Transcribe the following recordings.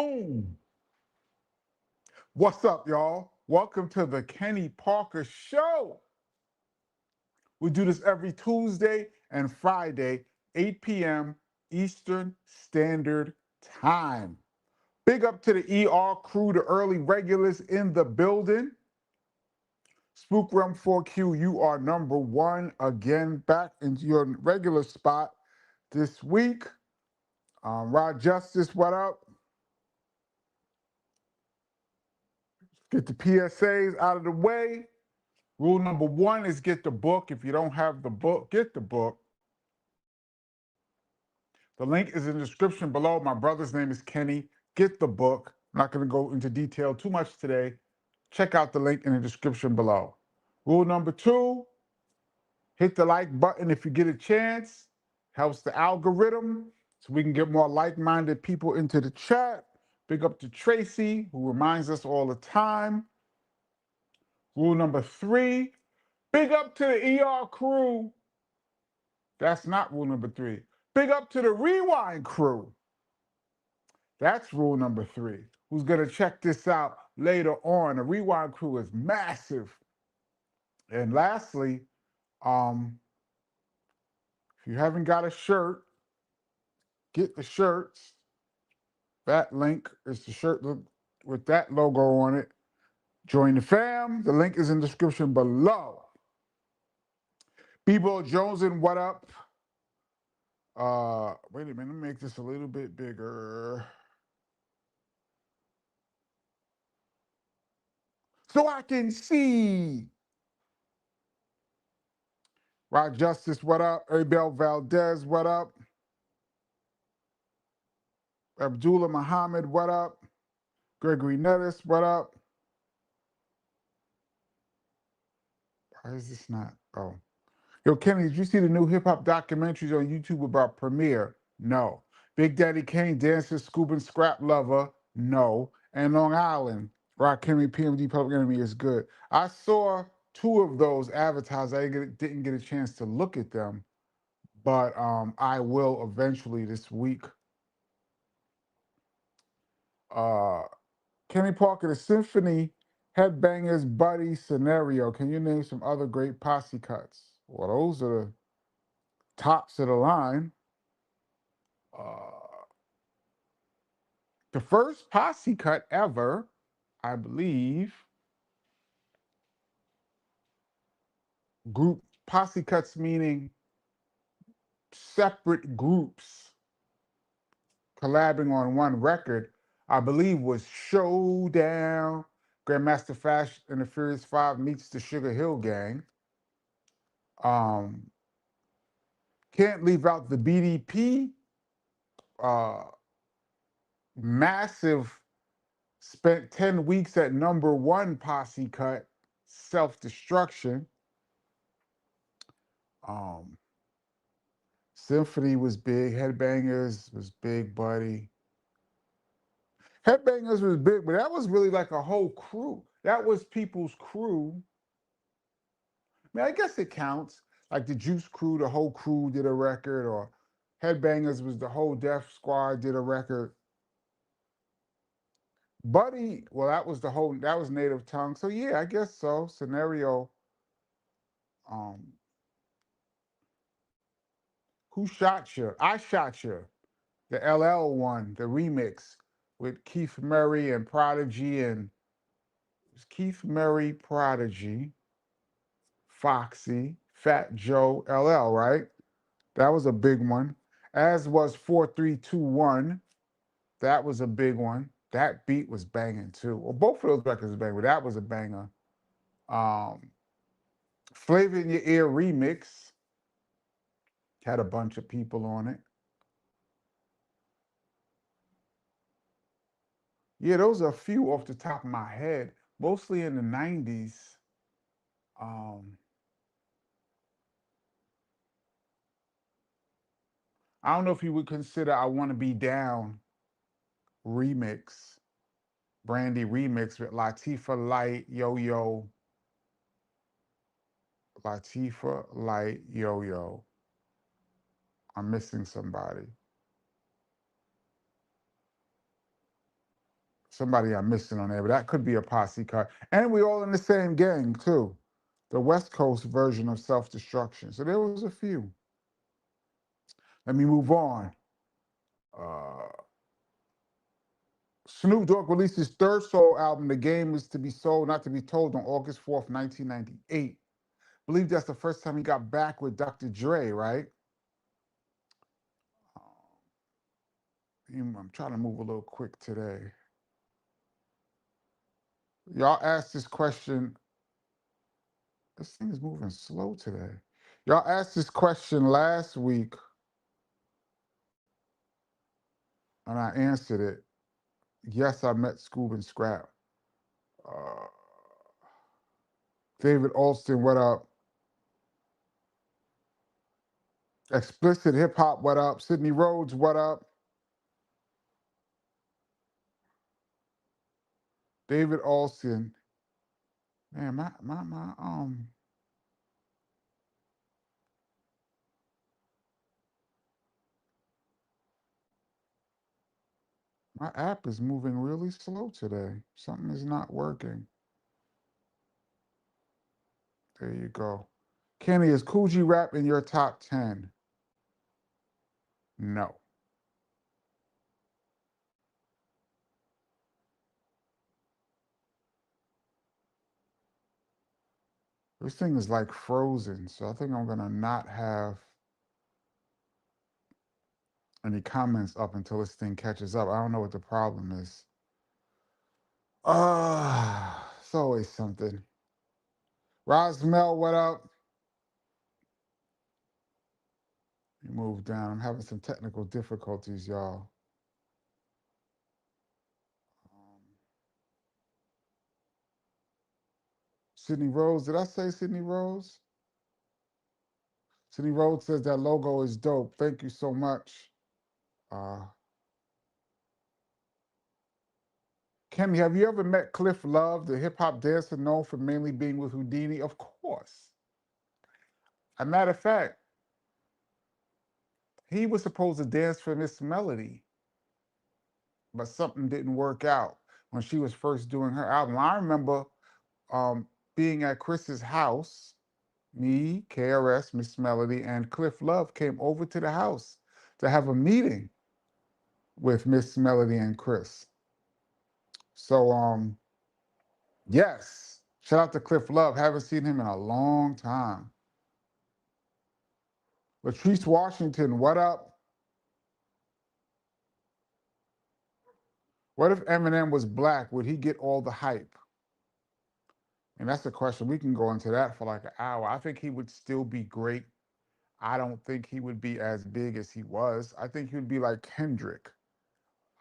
Boom. What's up, y'all? Welcome to the Kenny Parker Show. We do this every Tuesday and Friday, 8 p.m. Eastern Standard Time. Big up to the ER crew, the early regulars in the building. Spook Realm 4Q, you are number one again, back into your regular spot this week. Rod Justice, what up? Get the PSAs out of the way. Rule number one is get the book. If you don't have the book, get the book. The link is in the description below. My brother's name is Kenny. Get the book. I'm not going to go into detail too much today. Check out the link in the description below. Rule number two, hit the like button if you get a chance. Helps the algorithm so we can get more like-minded people into the chat. Big up to Tracy, who reminds us all the time. Rule number three, big up to the ER crew. That's not rule number three. Big up to the Rewind crew. That's rule number three. Who's going to check this out later on? The Rewind crew is massive. And lastly, if you haven't got a shirt, get the shirts. That link is the shirt with that logo on it. Join the fam. The link is in the description below. Bebo Jones and what up? Wait a minute, let me make this a little bit bigger. So I can see. Rod Justice, what up? Abel Valdez, what up? Abdullah Muhammad, what up? Gregory Nettis, what up? Why is this not? Oh. Yo, Kenny, did you see the new hip-hop documentaries on YouTube about Premiere? No. Big Daddy Kane, Dancer, Scoop and Scrap Lover? No. And Long Island, Rock Henry, PMD, Public Enemy is good. I saw two of those advertised. I didn't get a chance to look at them, but I will eventually this week. Kenny Parker, the Symphony, Headbangers, Buddy, Scenario. Can you name some other great posse cuts? Well, those are the tops of the line. The first posse cut ever, I believe, group posse cuts meaning separate groups collabing on one record, I believe was Showdown, Grandmaster Flash and the Furious Five meets the Sugar Hill Gang. Can't leave out the BDP. Massive, spent 10 weeks at number one posse cut, Self-Destruction. Symphony was big. Headbangers was big, buddy. Headbangers was big, but that was really like a whole crew. That was people's crew. I mean, I guess it counts. Like the Juice Crew, the whole crew did a record, or Headbangers was the whole Def Squad did a record. Buddy, well, that was Native Tongue. So yeah, I guess so. Scenario. Who Shot You? I Shot You. The LL one, the remix with Keith Murray and Prodigy, and it was Keith Murray, Prodigy, Foxy, Fat Joe, LL, right? That was a big one. As was 4321. That was a big one. That beat was banging too. Well, both of those records were banging, but that was a banger. Flavor in Your Ear remix had a bunch of people on it. Yeah, those are a few off the top of my head, mostly in the 90s. I don't know if you would consider I Want to Be Down remix, Brandy remix with Latifah Light, Yo-Yo. Latifah Light, Yo-Yo. I'm missing somebody. somebody I'm missing on there, but that could be a posse cut. And we all in the same gang too. The West Coast version of self-destruction. So there was a few. Let me move on. Uh, Snoop Dogg released his third solo album, The Game Is to Be Sold, Not to Be Told, on August 4th, 1998. I believe that's the first time he got back with Dr. Dre, right? I'm trying to move a little quick today. Y'all asked this question. This thing is moving slow today. Y'all asked this question last week, and I answered it. Yes, I met Scoob and Scrap. Uh, David Alston, what up? Explicit Hip Hop, what up? Sydney Rhodes, what up? David Alston. Man, my app is moving really slow today. Something is not working. There you go. Kenny, is Cool G Rap in your top 10? No. This thing is like frozen, so I think I'm gonna not have any comments up until this thing catches up. I don't know what the problem is. It's always something. Rosmel, what up? You move down. I'm having some technical difficulties, y'all. Sydney Rose, did I say Sydney Rose? Sydney Rose says that logo is dope. Thank you so much. Kenny, have you ever met Cliff Love, the hip hop dancer known for mainly being with Houdini? Of course. As a matter of fact, he was supposed to dance for Miss Melody, but something didn't work out when she was first doing her album. I remember being at Chris's house, me, KRS, Miss Melody, and Cliff Love came over to the house to have a meeting with Miss Melody and Chris. So, yes, shout out to Cliff Love. Haven't seen him in a long time. Latrice Washington, what up? What if Eminem was black? Would he get all the hype? And that's the question. We can go into that for like an hour. I think he would still be great. I don't think he would be as big as he was. I think he would be like Kendrick.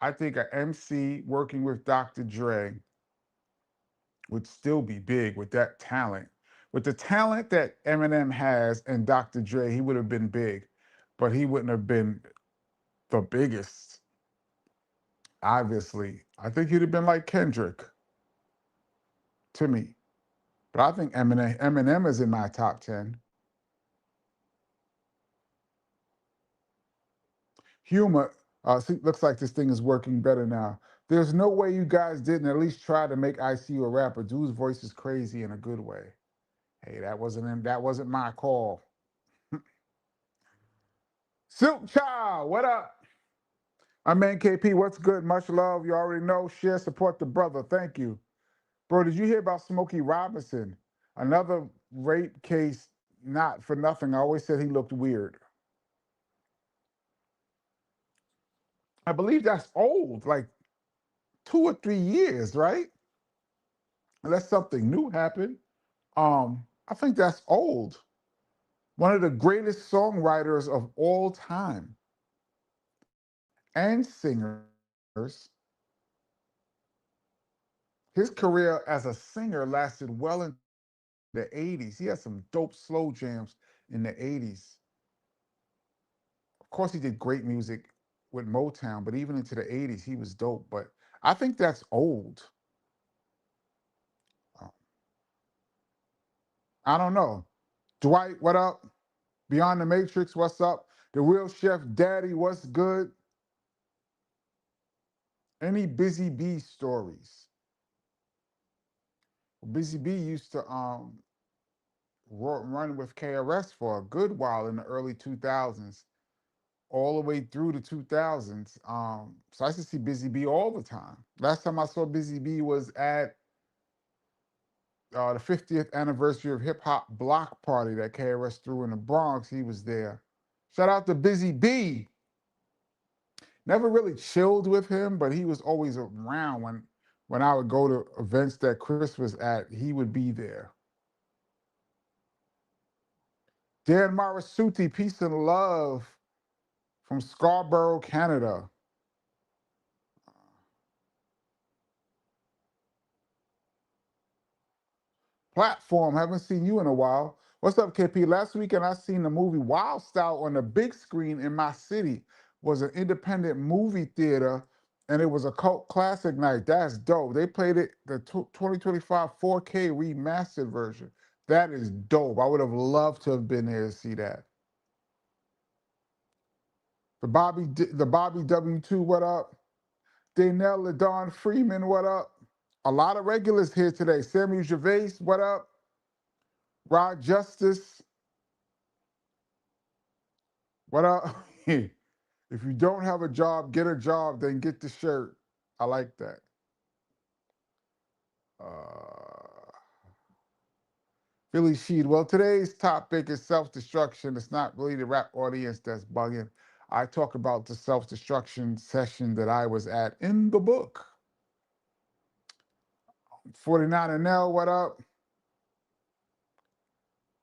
I think an MC working with Dr. Dre would still be big with that talent. With the talent that Eminem has and Dr. Dre, he would have been big, but he wouldn't have been the biggest, obviously. I think he'd have been like Kendrick to me. But I think Eminem is in my top 10. Humor, looks like this thing is working better now. There's no way you guys didn't at least try to make ICU a rapper. Dude's voice is crazy in a good way. Hey, that wasn't my call. Silk Child, what up? My man KP, what's good? Much love. You already know. Share, support the brother. Thank you. Bro, did you hear about Smokey Robinson? Another rape case, not for nothing. I always said he looked weird. I believe that's old, like 2 or 3 years, right? Unless something new happened. I think that's old. One of the greatest songwriters of all time and singers. His career as a singer lasted well into the 80s. He had some dope slow jams in the 80s. Of course, he did great music with Motown, but even into the 80s, he was dope. But I think that's old. I don't know. Dwight, what up? Beyond the Matrix, what's up? The Real Chef Daddy, what's good? Any Busy Bee stories? Busy Bee used to run with KRS for a good while in the early 2000s, all the way through the 2000s. So I used to see Busy Bee all the time. Last time I saw Busy Bee was at the 50th anniversary of Hip Hop Block Party that KRS threw in the Bronx. He was there. Shout out to Busy Bee. Never really chilled with him, but he was always around when I would go to events that Chris was at, he would be there. Dan Marasuti, peace and love from Scarborough, Canada. Platform, haven't seen you in a while. What's up, KP? Last weekend I seen the movie Wild Style on the big screen in my city. Was an independent movie theater, and it was a cult classic night. That's dope. They played it the 2025 4K remastered version. That is dope. I would have loved to have been there to see that. The Bobby W2, what up? Danelle Ladon Freeman, what up? A lot of regulars here today. Samuel Gervais, what up? Rod Justice, what up? If you don't have a job, get a job, then get the shirt. I like that. Philly Sheed. Well, today's topic is self-destruction. It's not really the rap audience that's bugging. I talk about the self-destruction session that I was at in the book. 49 and L, what up?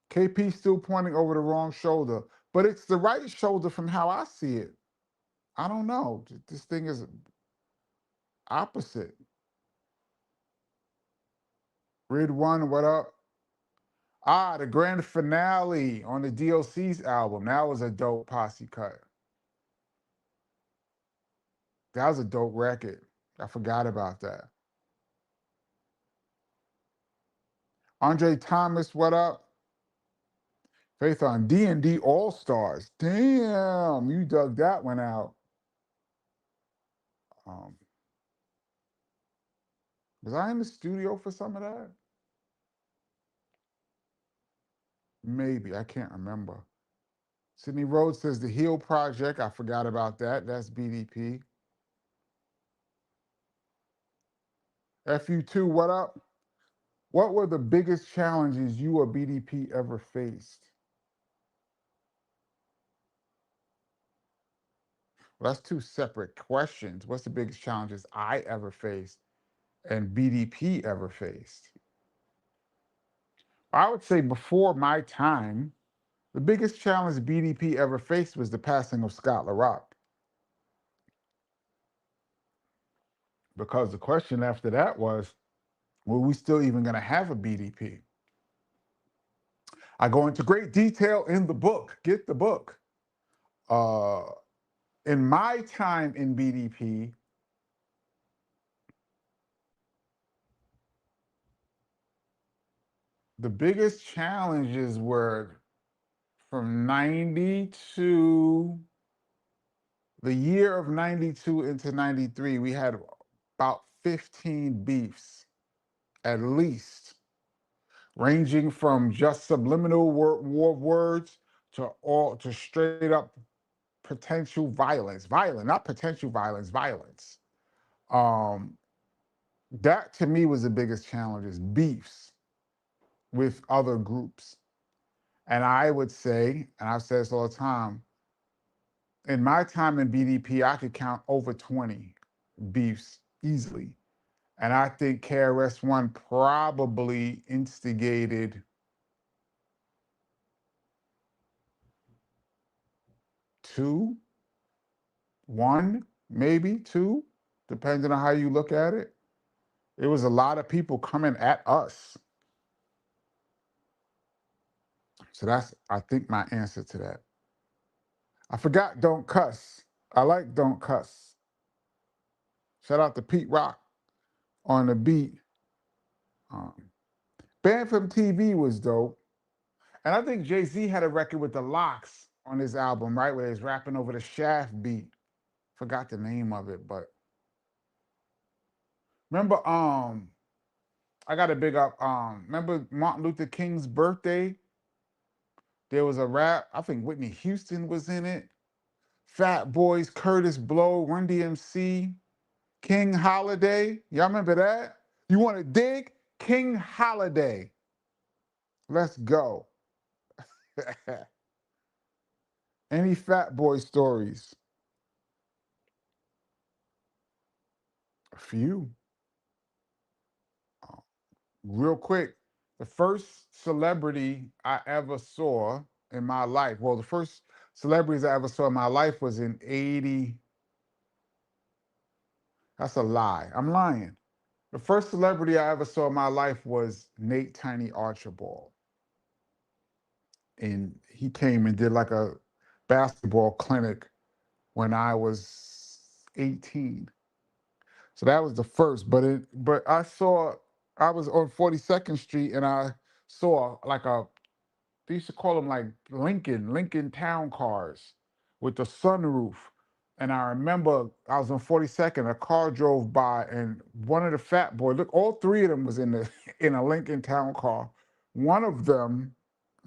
KP still pointing over the wrong shoulder, but it's the right shoulder from how I see it. I don't know. This thing is opposite. Rid One, what up? The grand finale on the DLC's album. That was a dope posse cut. That was a dope record. I forgot about that. Andre Thomas, what up? Faith on D&D All Stars. Damn, you dug that one out. Um, was I in the studio for some of that? Maybe, I can't remember. Sydney Rhodes says the Heal Project. I forgot about that. That's BDP. FU2, what up? What were the biggest challenges you or BDP ever faced? Well, that's two separate questions. What's the biggest challenges I ever faced and BDP ever faced? I would say before my time, the biggest challenge BDP ever faced was the passing of Scott LaRock. Because the question after that was, were we still even going to have a BDP? I go into great detail in the book. Get the book. In my time in BDP, the biggest challenges were from 92, the year of 92 into 93, we had about 15 beefs, at least, ranging from just subliminal war words to straight up potential violence. Violent, not potential violence, violence. That to me was the biggest challenge, is beefs with other groups. And I would say, and I've said this all the time, in my time in BDP, I could count over 20 beefs easily. And I think KRS-One probably instigated 2, 1, maybe 2, depending on how you look at it. It was a lot of people coming at us. So that's, I think, my answer to that. I forgot Don't Cuss. I like Don't Cuss. Shout out to Pete Rock on the beat. Band from TV was dope. And I think Jay-Z had a record with the Locks on his album, right? Where he's rapping over the Shaft beat. Forgot the name of it, but Remember, I got to big up. Remember Martin Luther King's birthday? There was a rap. I think Whitney Houston was in it. Fat Boys, Curtis Blow, Run DMC, King Holiday. Y'all remember that? You want to dig? King Holiday. Let's go. Any Fat Boy stories? A few. Real quick, the first celebrity I ever saw in my life, well, the first celebrities I ever saw in my life was in 80. That's a lie. I'm lying. The first celebrity I ever saw in my life was Nate Tiny Archibald. And he came and did like a basketball clinic when I was 18. So that was the first. But I was on 42nd Street and I saw like they used to call them like Lincoln Town cars with the sunroof. And I remember I was on 42nd, a car drove by and one of the Fat Boys, look, all three of them was in the in a Lincoln Town car. One of them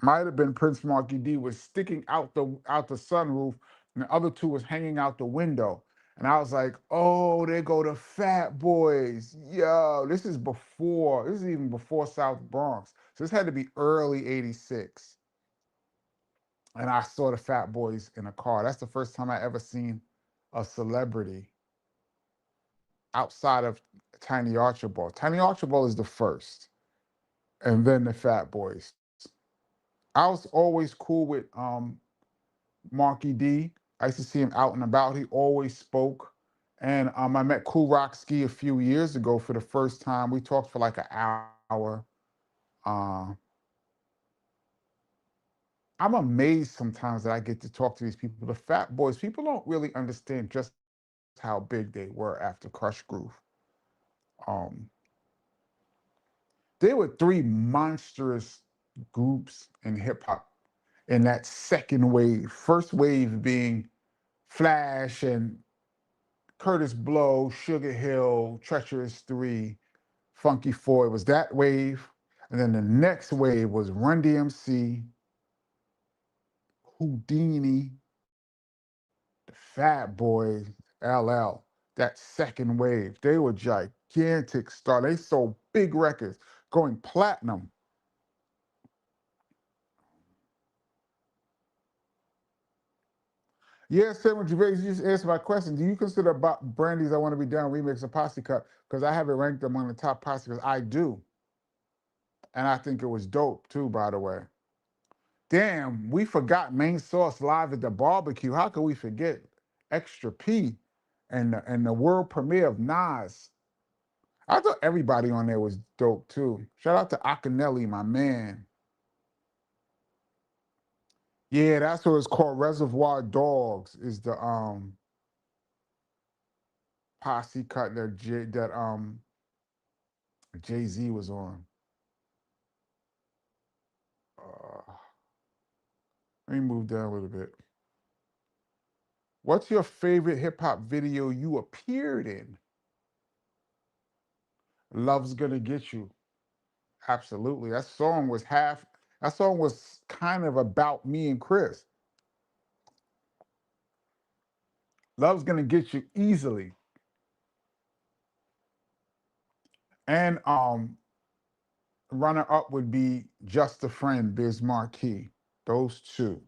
might have been Prince Marky D, was sticking out the sunroof, and the other two was hanging out the window. And I was like, oh, there go the Fat Boys. Yo, this is even before South Bronx. So this had to be early 86. And I saw the Fat Boys in a car. That's the first time I ever seen a celebrity outside of Tiny Archibald. Tiny Archibald is the first, and then the Fat Boys. I was always cool with Marky D. I used to see him out and about. He always spoke. And I met Cool Rock Ski a few years ago for the first time. We talked for like an hour. Uh, I'm amazed sometimes that I get to talk to these people. The Fat Boys, people don't really understand just how big they were after Crush Groove. Um, they were three monstrous groups in hip hop in that second wave. First wave being Flash and Curtis Blow, Sugar Hill, Treacherous Three, Funky Four. It was that wave. And then the next wave was Run DMC, Houdini, the Fat Boys, LL. That second wave. They were gigantic stars. They sold big records, going platinum. Yeah, Sandwich Gervais, you just answered my question. Do you consider Brandy's I Want to Be Down remix a posse cut? Because I have it ranked among the top posse cuts. I do. And I think it was dope too, by the way. Damn, we forgot Main Source live at the barbecue. How could we forget Extra P and the world premiere of Nas? I thought everybody on there was dope too. Shout out to Akinelli, my man. Yeah, that's what it's called. Reservoir Dogs is the posse cut that Jay-Z was on. Let me move down a little bit. What's your favorite hip hop video you appeared in? Love's Gonna Get You. Absolutely. That song was kind of about me and Chris. Love's Gonna Get You easily. And runner up would be Just a Friend, Biz Marquee. Those two.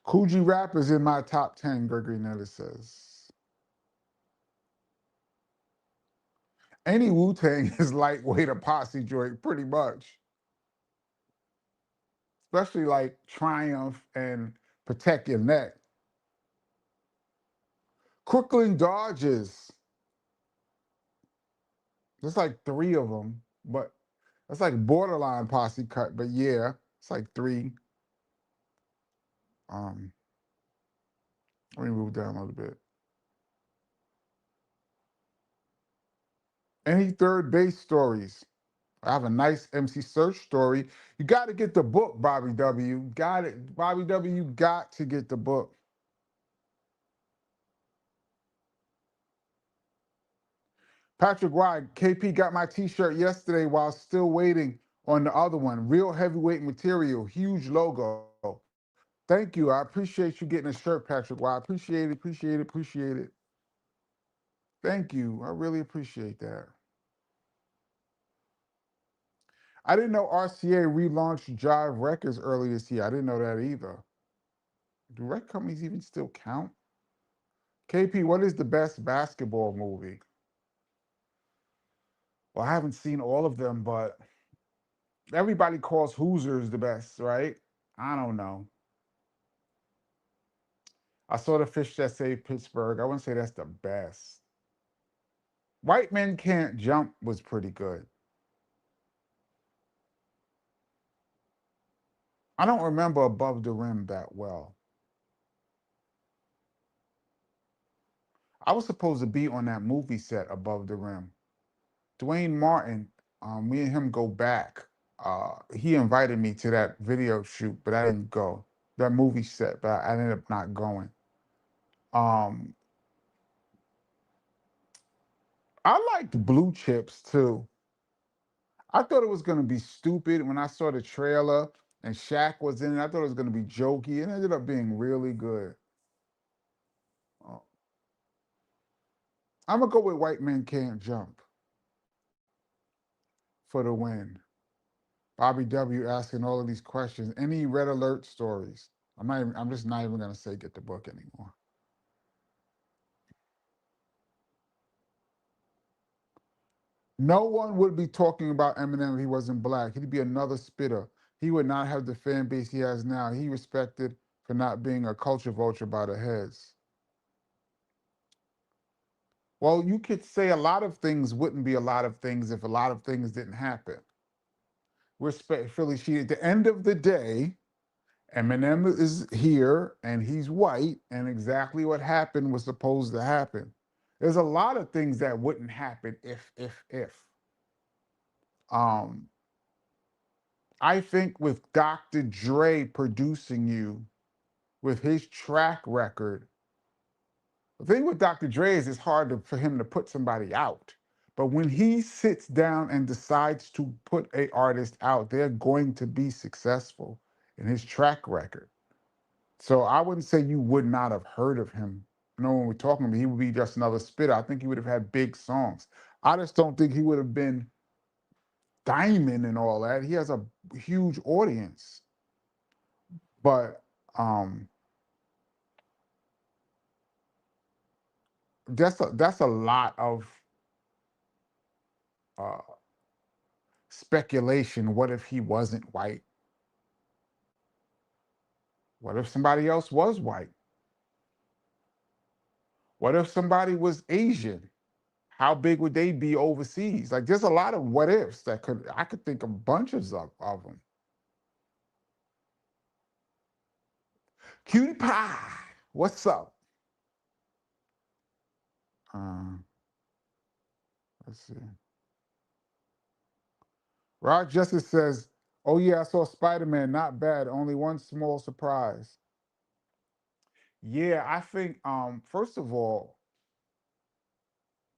Coogee Rap is in my top 10, Gregory Nellis says. Any Wu-Tang is lightweight a posse joint, pretty much. Especially like Triumph and Protect Your Neck. Crooklyn Dodgers. There's like three of them, but that's like borderline posse cut. But yeah, it's like three. Um, Let me move down a little bit. Any third base stories? I have a nice MC Search story. You got to get the book, Bobby W. Got it, Bobby W. You got to get the book. Patrick White, KP got my t-shirt yesterday while still waiting on the other one. Real heavyweight material, huge logo. Thank you. I appreciate you getting a shirt, Patrick White. Appreciate it, appreciate it, appreciate it. Thank you. I really appreciate that. I didn't know RCA relaunched Jive Records early this year. I didn't know that either. Do record companies even still count? KP, what is the best basketball movie? Well, I haven't seen all of them, but everybody calls Hoosiers the best, right? I don't know. I saw the fish that saved Pittsburgh. I wouldn't say that's the best. White Men Can't Jump was pretty good. I don't remember Above the Rim that well. I was supposed to be on that movie set Above the Rim. Dwayne Martin, me and him go back. He invited me to that video shoot, but I didn't go. That movie set, but I ended up not going. Um, I liked Blue Chips too. I thought it was gonna be stupid when I saw the trailer and Shaq was in it. I thought it was gonna be jokey. It ended up being really good. Uh, I'm gonna go with White Men Can't Jump for the win. Bobby W asking all of these questions. Any red alert stories? I'm just not even gonna say get the book anymore. No one would be talking about Eminem if he wasn't black. He'd be another spitter. He would not have the fan base he has now. He respected for not being a culture vulture by the heads. Well, you could say a lot of things wouldn't be a lot of things if a lot of things didn't happen. Respectfully, she at the end of the day, Eminem is here and he's white, and exactly what happened was supposed to happen. There's a lot of things that wouldn't happen if. Um, I think with Dr. Dre producing you with his track record, the thing with Dr. Dre is it's hard for him to put somebody out. But when he sits down and decides to put a artist out, they're going to be successful in his track record. So I wouldn't say you would not have heard of him. No, when we're talking about, he would be just another spitter. I think he would have had big songs. I just don't think he would have been Diamond and all that. He has a huge audience. But that's a lot of uh, speculation. What if he wasn't white? What if somebody else was white? What if somebody was Asian? How big would they be overseas? Like, there's a lot of what ifs that I could think of bunches of them. Cutie Pie, what's up? Uh, let's see. Rod Justice says, "Oh yeah, I saw Spider-Man. Not bad. Only one small surprise." Yeah, I think first of all,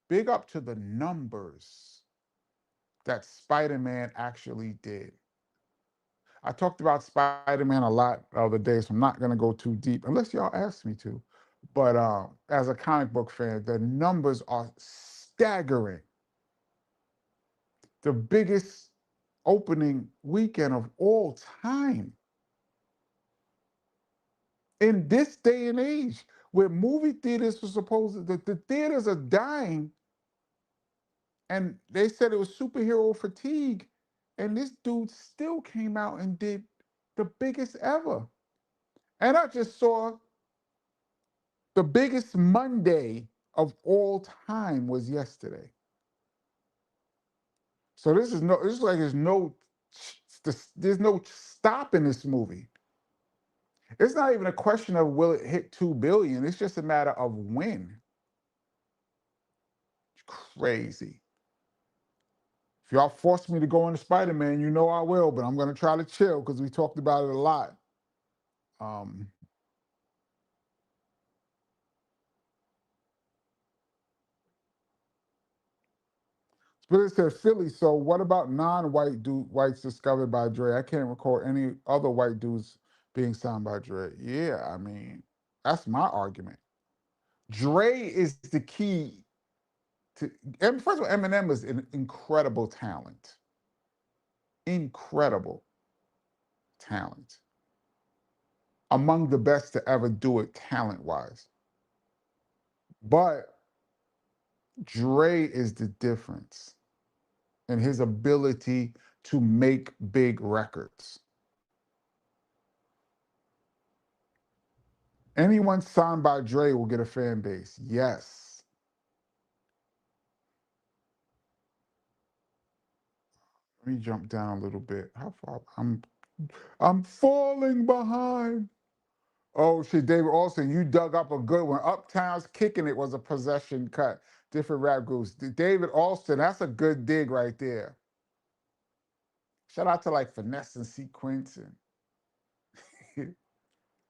big up to the numbers that Spider-Man actually did. I talked about Spider-Man a lot the other day, so I'm not going to go too deep unless y'all ask me to. But as a comic book fan, the numbers are staggering. The biggest opening weekend of all time. In this day and age, where movie theaters were supposed to, the theaters are dying, and they said it was superhero fatigue, and this dude still came out and did the biggest ever. And I just saw the biggest Monday of all time was yesterday. So this is no, this is like there's no stopping this movie. It's not even a question of will it hit 2 billion. It's just a matter of when. It's crazy. If y'all force me to go into Spider-Man, you know I will, but I'm gonna try to chill because we talked about it a lot. Um, Spirit said Philly. So what about whites discovered by Dre? I can't recall any other white dudes being signed by Dre. Yeah, I mean, that's my argument. Dre is the key to. First of all, Eminem is an incredible talent. Incredible talent. Among the best to ever do it talent-wise. But Dre is the difference in his ability to make big records. Anyone signed by Dre will get a fan base. Yes. Let me jump down a little bit. How far? I'm falling behind. Oh shit, David Austin, you dug up a good one. Uptown's Kicking It was a possession cut. Different rap groups. David Austin, that's a good dig right there. Shout out to like Finesse and Sequence and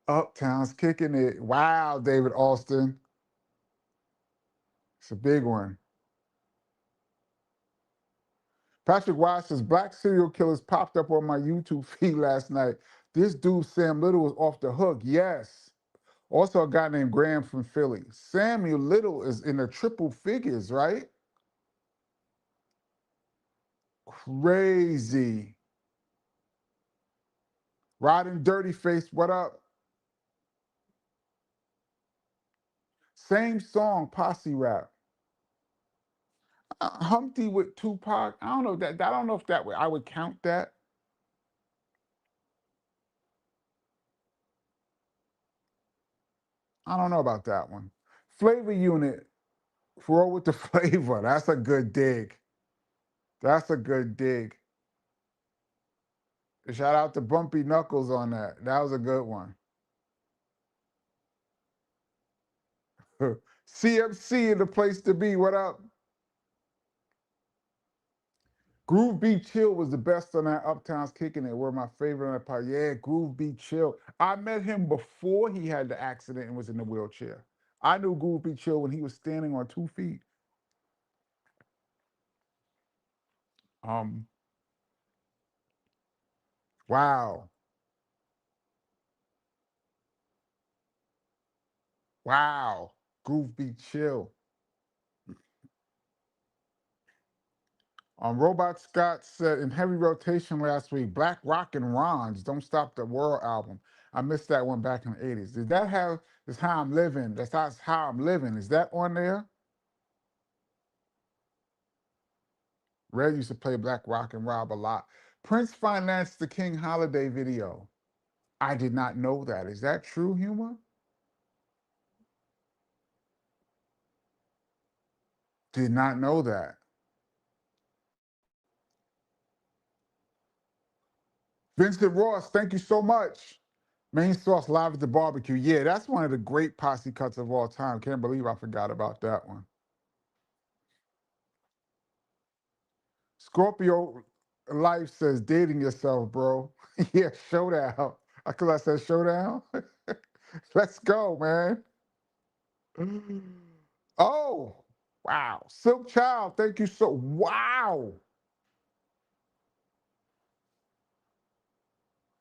Uptown's Kicking It. Wow, David Austin. It's a big one. Patrick Wise says, black serial killers popped up on my YouTube feed last night. This dude, Sam Little, was off the hook. Yes. Also, a guy named Graham from Philly. Samuel Little is in the triple figures, right? Crazy. Riding Dirty Face, what up? Same song, Posse Rap. Humpty with Tupac. I don't know that. I don't know if that way I would count that. I don't know about that one. Flavor Unit, Roll with the Flavor. That's a good dig. That's a good dig. Shout out to Bumpy Knuckles on that. That was a good one. CMC in the place to be. What up? Groove Be Chill was the best on that Uptown's Kicking It. Were my favorite on that part. Yeah, Groove Be Chill. I met him before he had the accident and was in the wheelchair. I knew Groove Be Chill when he was standing on 2 feet. Wow. Wow. Groove Be Chill. Robot Scott said in heavy rotation last week, Black Rock and Ron's Don't Stop the World album. I missed that one back in the 80s. Did that have This How I'm Living? That's How I'm Living. Is that on there? Red used to play Black Rock and Rob a lot. Prince financed the King Holiday video. I did not know that. Is that true, Humor? Did not know that. Vincent Ross, thank you so much. Main Sauce Live at the Barbecue. Yeah, that's one of the great posse cuts of all time. Can't believe I forgot about that one. Scorpio Life says, dating yourself, bro. Yeah, showdown. Because I said showdown. Let's go, man. Oh, wow. Silk Child, thank you so. Wow.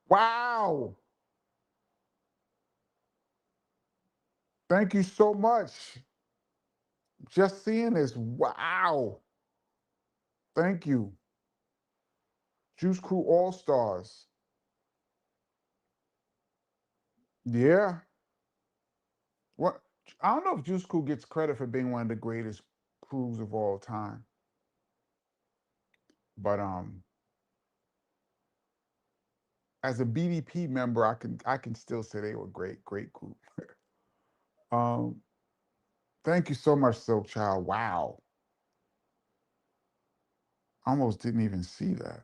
Wow. Thank you so much. Just seeing this. Wow. Thank you. Juice Crew All Stars. Yeah. What? I don't know if Juice Crew gets credit for being one of the greatest crews of all time. But as a BDP member, I can still say they were great group. um, thank you so much, Silk Child. Wow, almost didn't even see that.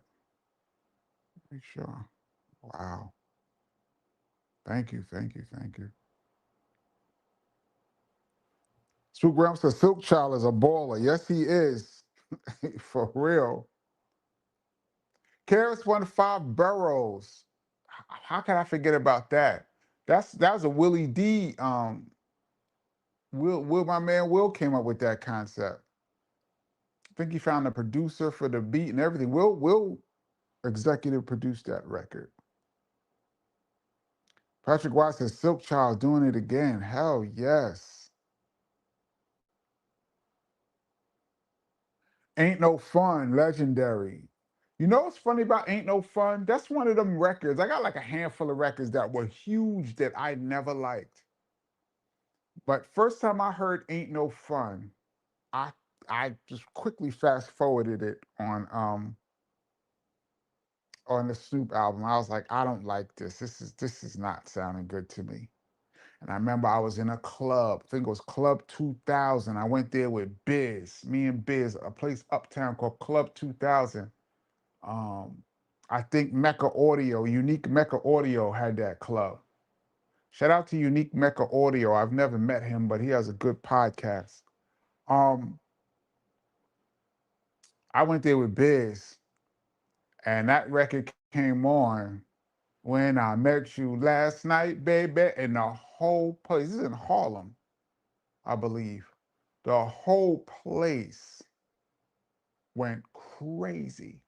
Make sure. Wow. Thank you, thank you, thank you. Spook Realm says Silk Child is a baller. Yes, he is. For real. Karis won 5 boroughs. How can I forget about that? That was a Willie D. Will my man Will came up with that concept. think he found a producer for the beat and everything. Will executive produce that record. Patrick White says Silk Child doing it again. Hell yes. Ain't No Fun, legendary. You know what's funny about Ain't No Fun? That's one of them records. I got like a handful of records that were huge that I never liked. But first time I heard Ain't No Fun, I I just quickly fast forwarded it on the Snoop album. I was like, I don't like this. This is not sounding good to me. And I remember I was in a club, I think it was Club 2000. I went there with Biz, me and Biz, a place uptown called Club 2000. Um, I think Mecca Audio, Unique Mecca Audio had that club. Shout out to Unique Mecca Audio. I've never met him, but he has a good podcast. Um, I went there with Biz, and that record came on when I met you last night, baby, and the whole place, this is in Harlem, I believe. The whole place went crazy.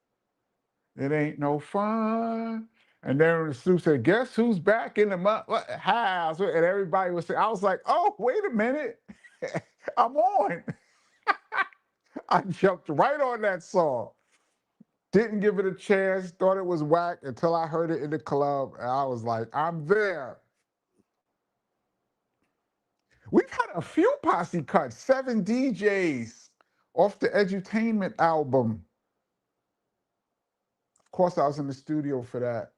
It ain't no fun. And then Sue said, guess who's back in the house? And everybody was saying, I was like, oh, wait a minute. I'm on. I jumped right on that song. Didn't give it a chance, thought it was whack until I heard it in the club. And I was like, I'm there. We've had a few posse cuts, 7 DJs off the Edutainment album. Of course, I was in the studio for that.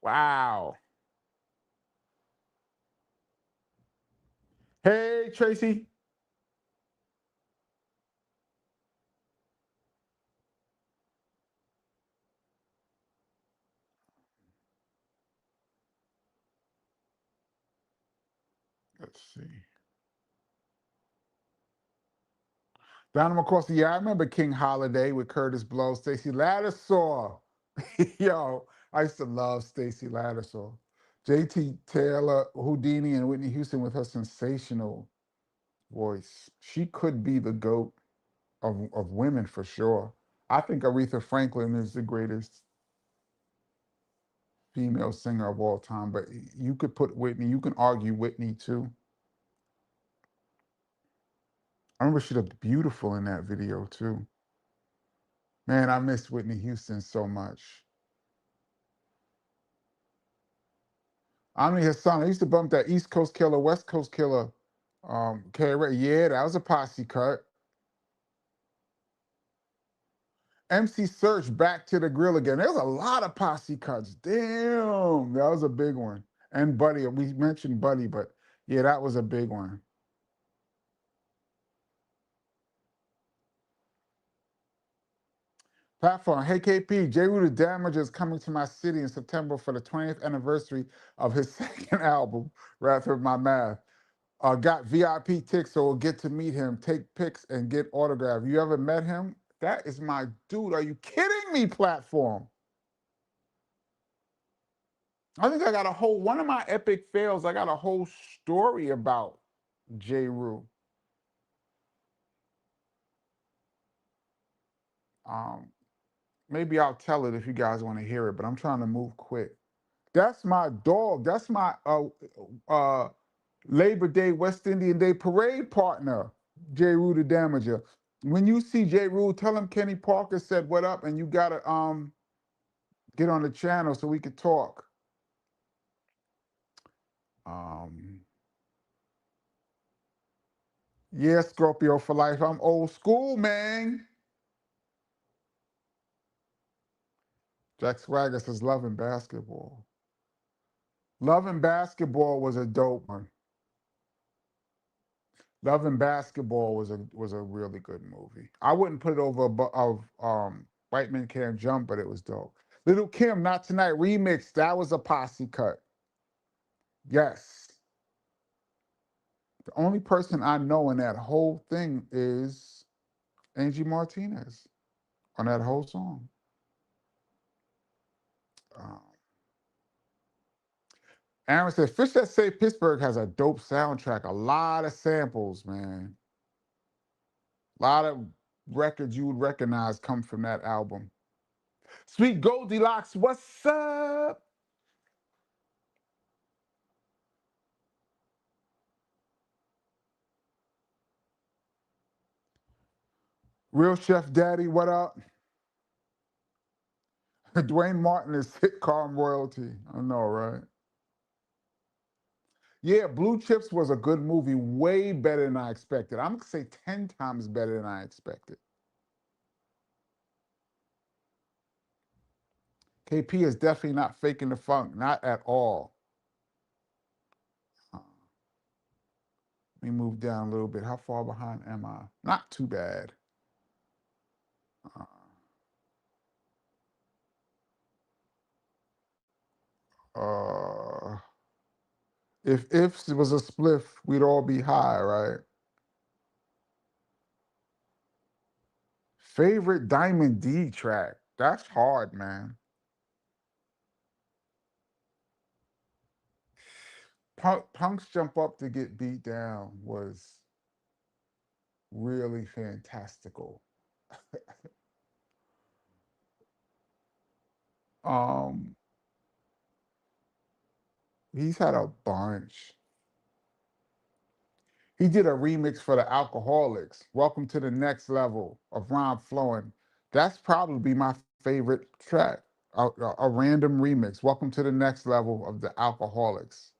Wow. Hey, Tracy. Let's see. Down across the yeah, I remember King Holiday with Curtis Blow, Stacey Lattisaw. Yo, I used to love Stacey Lattisaw. JT Taylor, Houdini, and Whitney Houston with her sensational voice. She could be the GOAT of women for sure. I think Aretha Franklin is the greatest female singer of all time, but you could put Whitney, you can argue Whitney too. I remember she looked beautiful in that video too. Man, I miss Whitney Houston so much. Omni Hassan, I used to bump that East Coast Killer, West Coast Killer. Yeah, that was a posse cut. MC Search, Back to the Grill Again. There's a lot of posse cuts. Damn, that was a big one. And Buddy, we mentioned Buddy, but yeah, that was a big one. Platform, hey KP, J. Rue the Damager is coming to my city in September for the 20th anniversary of his second album, Rather My Math. Got VIP tickets, so we'll get to meet him, take pics, and get autograph. You ever met him? That is my dude. Are you kidding me, Platform? I think I got a whole, one of my epic fails, I got a whole story about J. Rue. Maybe I'll tell it if you guys want to hear it, but I'm trying to move quick. That's my dog. That's my Labor Day, West Indian Day parade partner, J. Rue the Damager. When you see J. Rue, tell him Kenny Parker said what up, and you gotta get on the channel so we could talk. Yeah, Scorpio for life. I'm old school, man. Jack Swagger says Loving Basketball. Loving Basketball was a dope one. Loving Basketball was a really good movie. I wouldn't put it over White Men Can't Jump, but it was dope. Little Kim, Not Tonight remix. That was a posse cut. Yes. The only person I know in that whole thing is Angie Martinez on that whole song. Aaron said, Fish That Say Pittsburgh has a dope soundtrack. A lot of samples, man. A lot of records you would recognize come from that album. Sweet Goldilocks, what's up? Real Chef Daddy, what up? Dwayne Martin is sitcom royalty. I know, right? Yeah, Blue Chips was a good movie, way better than I expected. I'm gonna say 10 times better than I expected. KP is definitely not faking the funk, not at all. Let me move down a little bit. How far behind am I? Not too bad. Uh, uh, if ifs was a spliff, we'd all be high, right? Favorite Diamond D track? That's hard, man. Punk's Jump Up to Get Beat Down was really fantastical. Um, he's had a bunch. He did a remix for the Alcoholics. Welcome to the Next Level of Ron Flowing. That's probably my favorite track. A random remix. Welcome to the Next Level of the Alcoholics.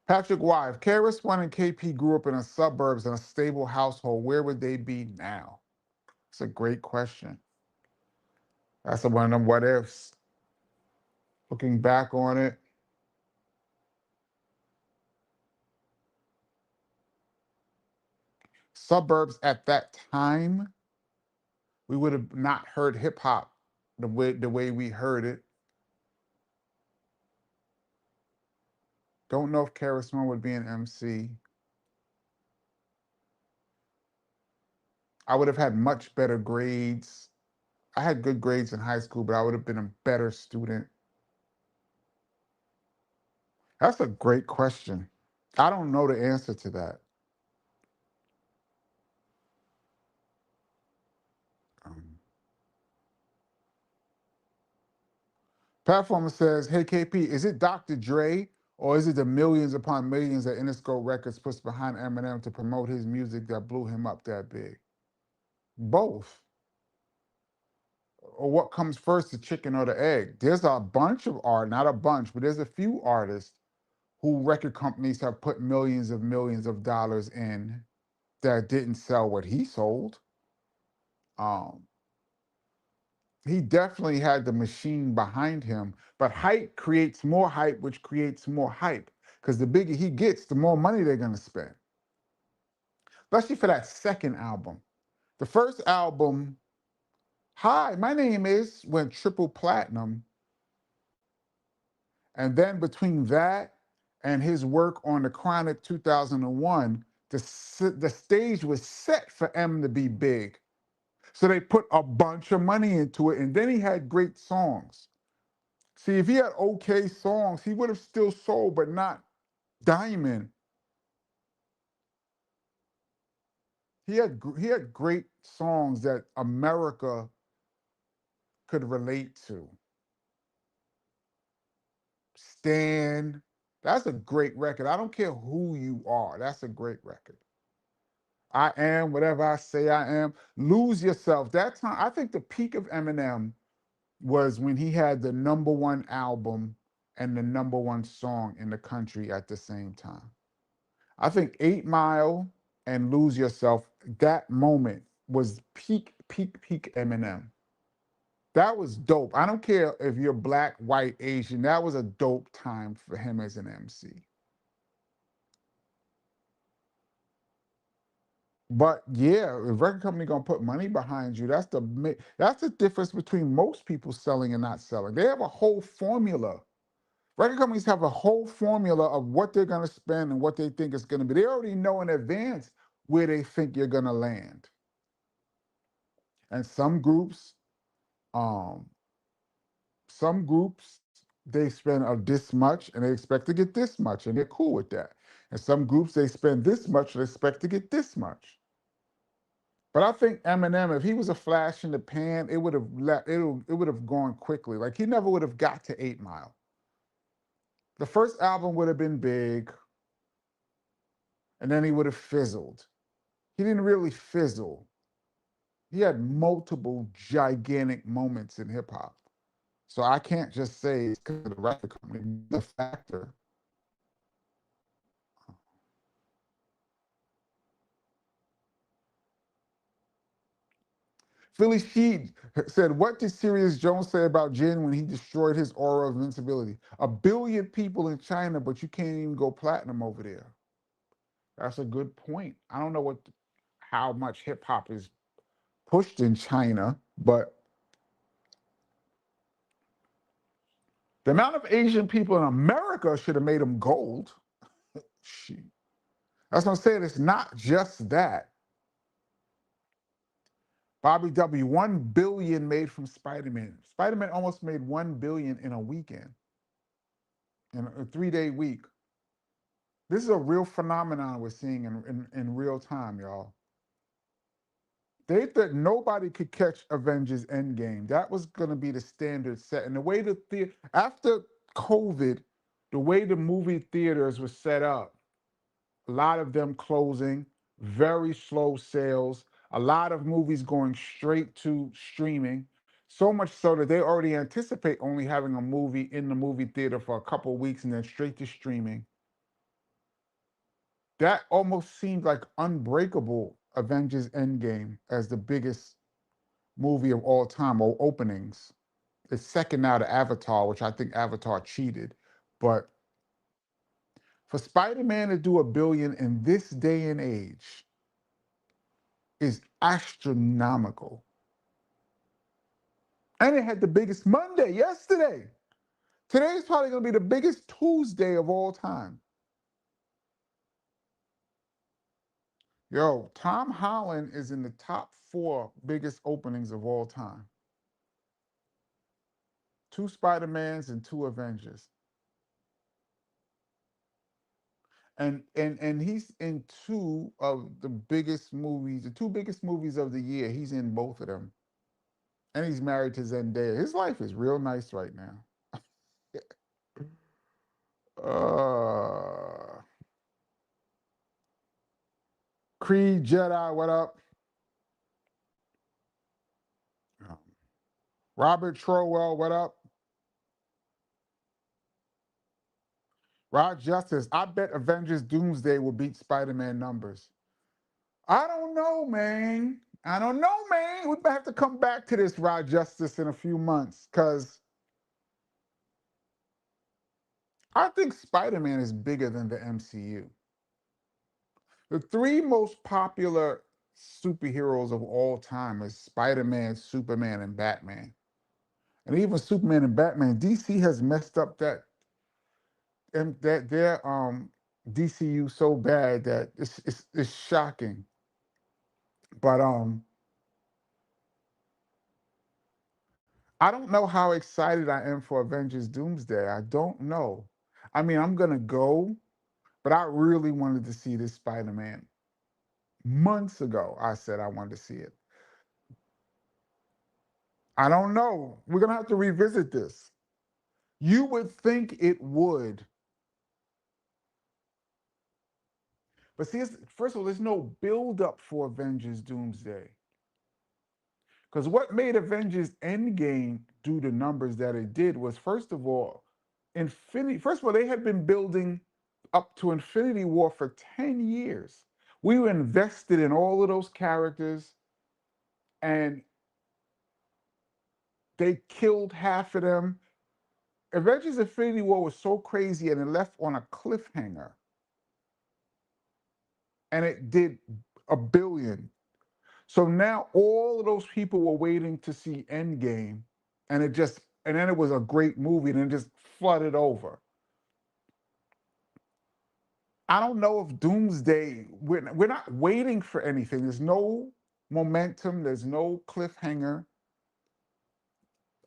Patrick Wife, KRS One and KP grew up in the suburbs in a stable household. Where would they be now? It's a great question. That's one of them what ifs. Looking back on it, suburbs at that time, we would have not heard hip hop the way we heard it. Don't know if KRS One would be an MC. I would have had much better grades. I had good grades in high school, but I would have been a better student. That's a great question. I don't know the answer to that. Um, Platformer says, "Hey KP, is it Dr. Dre or is it the millions upon millions that Interscope Records puts behind Eminem to promote his music that blew him up that big?" Both. Or what comes first, the chicken or the egg? There's a bunch of art, not a bunch, but there's a few artists who record companies have put millions of dollars in that didn't sell what he sold. Um, he definitely had the machine behind him, but hype creates more hype, which creates more hype. Because the bigger he gets, the more money they're gonna spend. Especially for that second album. The first album, Hi, My Name Is, went triple platinum. And then between that and his work on the Chronic 2001, the stage was set for M to be big. So they put a bunch of money into it, and then he had great songs. See, if he had okay songs, he would have still sold, but not diamond. He had great songs that America could relate to. Stan, that's a great record. I don't care who you are. That's a great record. I am whatever I say I am. Lose Yourself. That time, I think the peak of Eminem was when he had the number one album and the number one song in the country at the same time. I think 8 Mile and Lose Yourself, that moment was peak Eminem. That was dope. I don't care if you're black, white, Asian. That was a dope time for him as an MC. But yeah, if record company gonna put money behind you, that's the difference between most people selling and not selling. They have a whole formula. Record companies have a whole formula of what they're gonna spend and what they think it's gonna be. They already know in advance where they think you're gonna land. And um, some groups they spend this much and they expect to get this much, and they're cool with that. And some groups, they spend this much and expect to get this much. But I think Eminem, if he was a flash in the pan, it would have gone quickly. Like he never would have got to 8 Mile. The first album would have been big, and then he would have fizzled. He didn't really fizzle. He had multiple gigantic moments in hip hop. So I can't just say it's because of the record company. The factor. Philly Sheed said, "What did Sirius Jones say about Jin when he destroyed his aura of invincibility? 1 billion people in China, but you can't even go platinum over there." That's a good point. I don't know how much hip hop is pushed in China, but the amount of Asian people in America should have made them gold. That's what I'm saying. It's not just that. Bobby W, 1 billion made from Spider-Man. Spider-Man almost made 1 billion in a weekend, in a 3-day week. This is a real phenomenon we're seeing in real time, y'all. They thought nobody could catch Avengers Endgame. That was going to be the standard set. And the way after COVID, the way the movie theaters were set up, a lot of them closing, very slow sales, a lot of movies going straight to streaming, so much so that they already anticipate only having a movie in the movie theater for a couple of weeks and then straight to streaming. That almost seemed like unbreakable Avengers Endgame as the biggest movie of all time, or openings. It's second now to Avatar, which I think Avatar cheated. But for Spider-Man to do 1 billion in this day and age is astronomical. And it had the biggest Monday yesterday. Today's probably going to be the biggest Tuesday of all time. Yo, Tom Holland is in the top 4 biggest openings of all time. 2 Spider-Mans and 2 Avengers. And he's in 2 of the biggest movies, the 2 biggest movies of the year. He's in both of them. And he's married to Zendaya. His life is real nice right now. uh, Creed Jedi, what up? Robert Trowell, what up? Rod Justice, I bet Avengers Doomsday will beat Spider-Man numbers. I don't know, man. I don't know, man. We might have to come back to this, Rod Justice, in a few months, because I think Spider-Man is bigger than the MCU. The 3 most popular superheroes of all time is Spider-Man, Superman, and Batman. And even Superman and Batman, DC has messed up that and that their DCU so bad that it's shocking. But I don't know how excited I am for Avengers Doomsday. I don't know. I mean, I'm gonna go, but I really wanted to see this Spider-Man. Months ago, I said I wanted to see it. I don't know. We're gonna have to revisit this. You would think it would. But see, first of all, there's no build-up for Avengers Doomsday. Because what made Avengers Endgame do the numbers that it did was, first of all, First of all, they had been building up to Infinity War for 10 years. We were invested in all of those characters, and they killed half of them. Avengers Infinity War was so crazy, and it left on a cliffhanger. And it did 1 billion. So now all of those people were waiting to see Endgame, and then it was a great movie, and it just flooded over. I don't know if Doomsday, we're not waiting for anything. There's no momentum, there's no cliffhanger.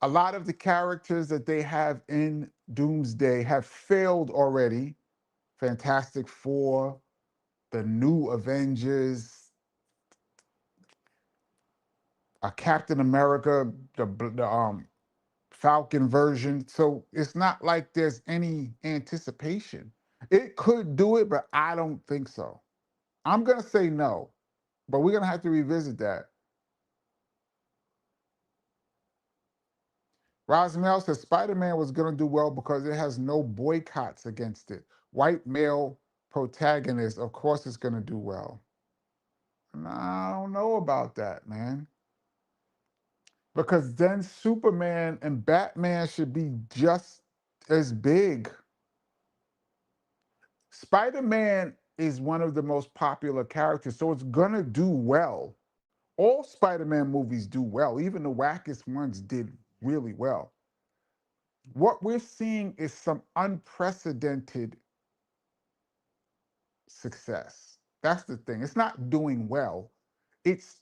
A lot of the characters that they have in Doomsday have failed already. Fantastic Four, the new Avengers, a Captain America, the Falcon version. So it's not like there's any anticipation. It could do it, but I don't think so. I'm gonna say no, but we're gonna have to revisit that. Rosmel says Spider-Man was gonna do well because it has no boycotts against it. White male protagonist, of course it's gonna do well. I don't know about that, man. Because then Superman and Batman should be just as big. Spider-Man is one of the most popular characters, so it's gonna do well. All Spider-Man movies do well. Even the wackest ones did really well. What we're seeing is some unprecedented success. That's the thing. It's not doing well. It's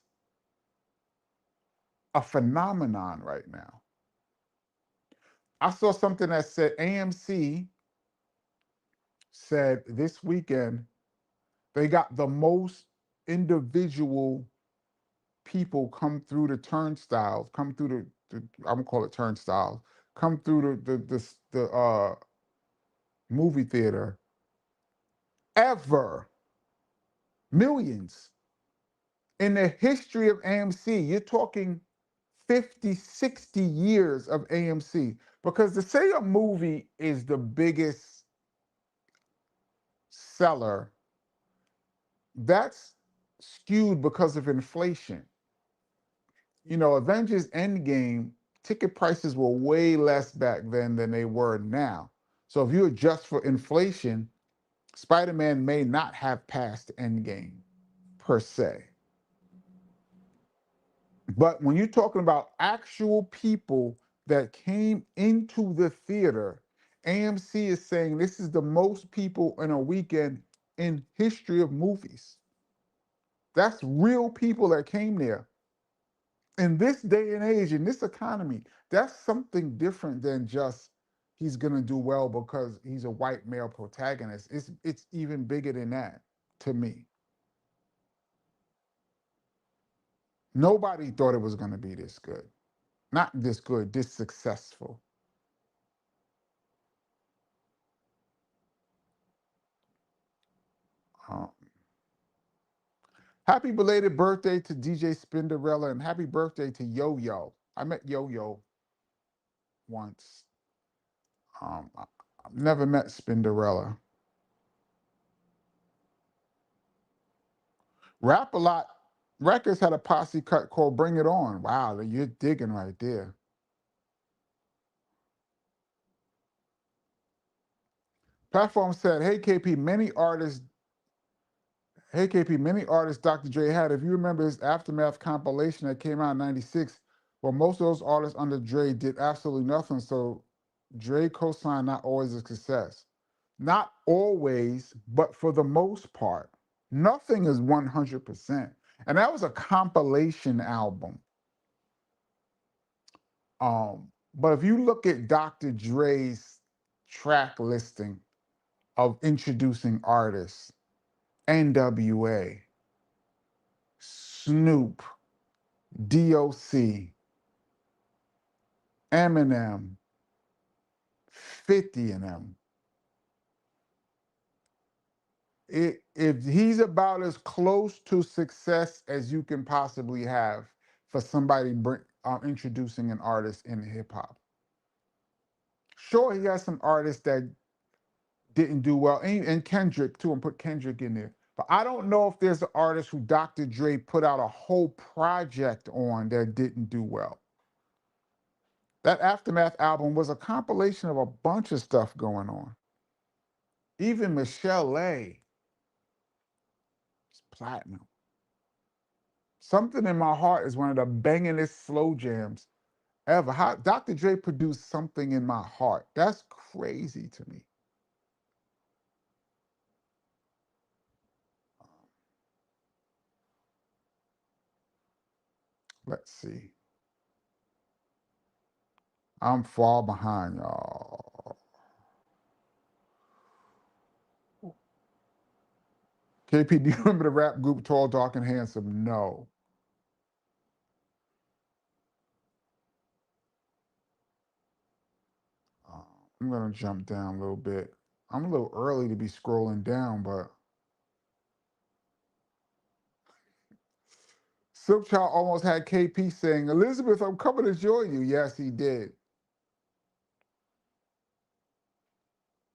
a phenomenon right now. I saw something that said AMC said this weekend they got the most individual people come through the turnstiles, come through I'm gonna call it turnstiles, come through the movie theater ever. Millions in the history of AMC. You're talking 50, 60 years of AMC. Because to say a movie is the biggest seller, that's skewed because of inflation. You know, Avengers Endgame ticket prices were way less back then than they were now. So if you adjust for inflation, Spider-Man may not have passed Endgame per se. But when you're talking about actual people that came into the theater, AMC is saying this is the most people in a weekend in history of movies. That's real people that came there. In this day and age, in this economy, that's something different than just he's gonna do well because he's a white male protagonist. It's even bigger than that to me. Nobody thought it was gonna be this good. Not this good, this successful. Um, Happy belated birthday to DJ Spinderella and happy birthday to Yo Yo. I met Yo Yo once. I've never met Spinderella. Rap a Lot Records had a posse cut called Bring It On. Wow, you're digging right there. Platform said, Hey KP, many artists Dr. Dre had. If you remember his Aftermath compilation that came out in 96, well, most of those artists under Dre did absolutely nothing. So Dre co-signed not always a success. Not always, but for the most part. Nothing is 100%. And that was a compilation album. But if you look at Dr. Dre's track listing of introducing artists, NWA, Snoop, DOC, Eminem, 50 and them. If he's about as close to success as you can possibly have for somebody introducing an artist in hip hop. Sure, he has some artists that didn't do well, and Kendrick too, and put Kendrick in there. But I don't know if there's an artist who Dr. Dre put out a whole project on that didn't do well. That Aftermath album was a compilation of a bunch of stuff going on. Even Michelle is platinum. Something in My Heart is one of the bangingest slow jams ever. How Dr. Dre produced Something in My Heart. That's crazy to me. Let's see. I'm far behind, y'all. KP, do you remember the rap group Tall, Dark, and Handsome? No. Uh, I'm going to jump down a little bit. I'm a little early to be scrolling down, but Silk Child almost had KP saying, Elizabeth, I'm coming to join you. Yes, he did.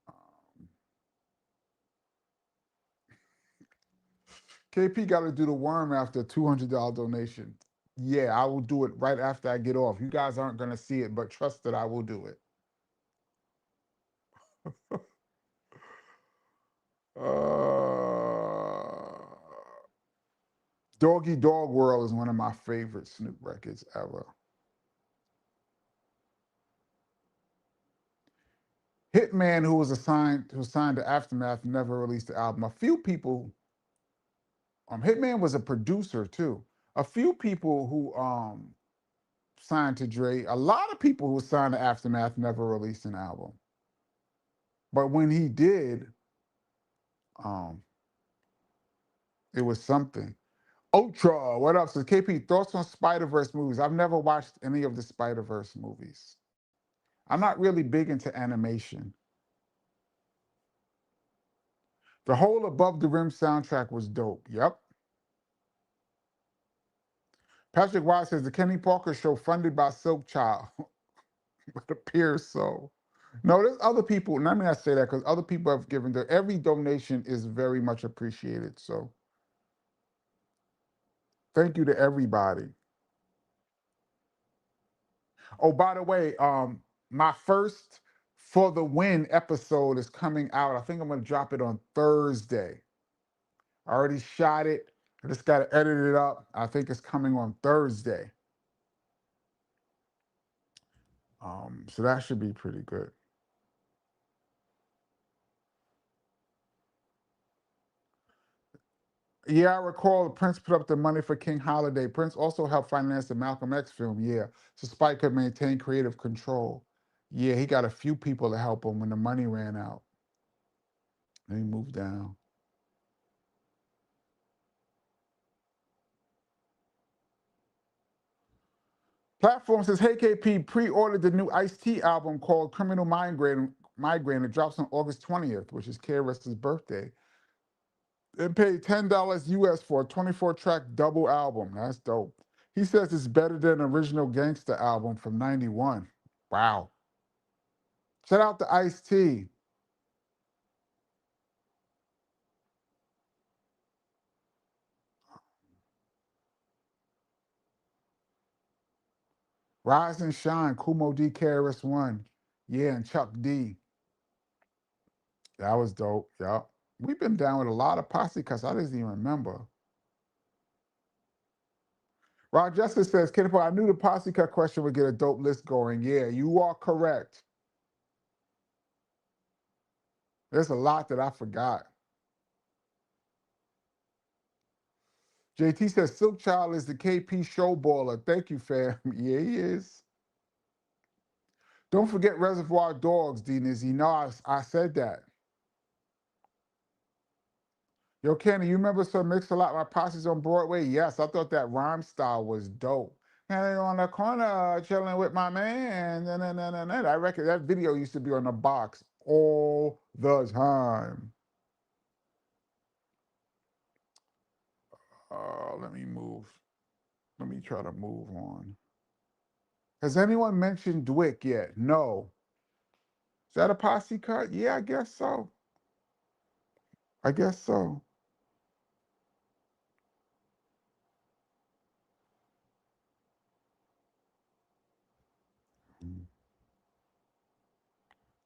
Um, KP got to do the worm after a $200 donation. Yeah, I will do it right after I get off. You guys aren't going to see it, but trust that I will do it. Doggy Dog World is one of my favorite Snoop records ever. Hitman, who was signed to Aftermath, never released the album. A few people, Hitman was a producer too. A few people who signed to Dre, a lot of people who signed to Aftermath never released an album. But when he did, um, it was something. Ultra, what up? So KP, thoughts on Spider-Verse movies? I've never watched any of the Spider-Verse movies. I'm not really big into animation. The whole Above the Rim soundtrack was dope. Yep. Patrick Wise says the Kenny Parker show funded by Silk Child. It appears so. No, there's other people. Let me not say that because other people have given every donation is very much appreciated. So thank you to everybody. Oh, by the way, my first For the Win episode is coming out. I think I'm gonna drop it on Thursday. I already shot it. I just gotta edit it up. I think it's coming on Thursday. So that should be pretty good. Yeah, I recall Prince put up the money for King Holiday. Prince also helped finance the Malcolm X film. Yeah, so Spike could maintain creative control. Yeah, he got a few people to help him when the money ran out. Then he moved down. Platform says, "Hey KP, pre-ordered the new Ice-T album called Criminal Migraine. Migraine. It drops on August 20th, which is KRS's birthday. It paid $10 US for a 24-track double album. That's dope. He says it's better than original Gangsta album from '91. Wow. Shout out to Ice-T. Rise and Shine, Kumo D, KRS-One. Yeah, and Chuck D. That was dope. Yep. We've been down with a lot of posse cuts. I didn't even remember. Rod Justice says, Kid, I knew the posse cut question would get a dope list going. Yeah, you are correct. There's a lot that I forgot. JT says, Silk Child is the KP showballer. Thank you, fam. Yeah, he is. Don't forget Reservoir Dogs, D Nizzy. No, I said that. Yo, Kenny, you remember Sir Mix-a-Lot, My Posse's on Broadway? Yes, I thought that rhyme style was dope. And on the corner, chilling with my man. I reckon that video used to be on the box all the time. Let me move. Let me try to move on. Has anyone mentioned Dwick yet? No. Is that a posse cut? Yeah, I guess so. I guess so.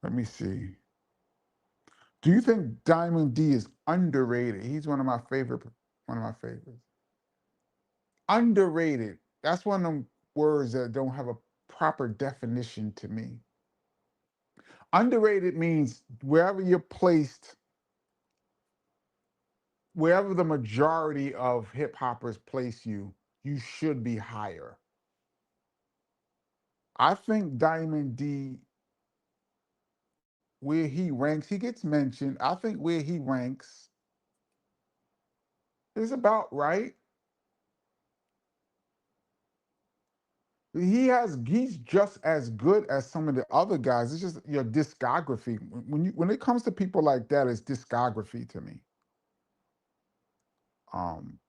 Let me see. Do you think Diamond D is underrated? He's one of my favorites. Underrated. That's one of them words that don't have a proper definition to me. Underrated means wherever you're placed, wherever the majority of hip hoppers place you, you should be higher. I think Diamond D, where he ranks, he gets mentioned. I think where he ranks is about right. He's just as good as some of the other guys. It's just your discography. When it comes to people like that, it's discography to me. Um,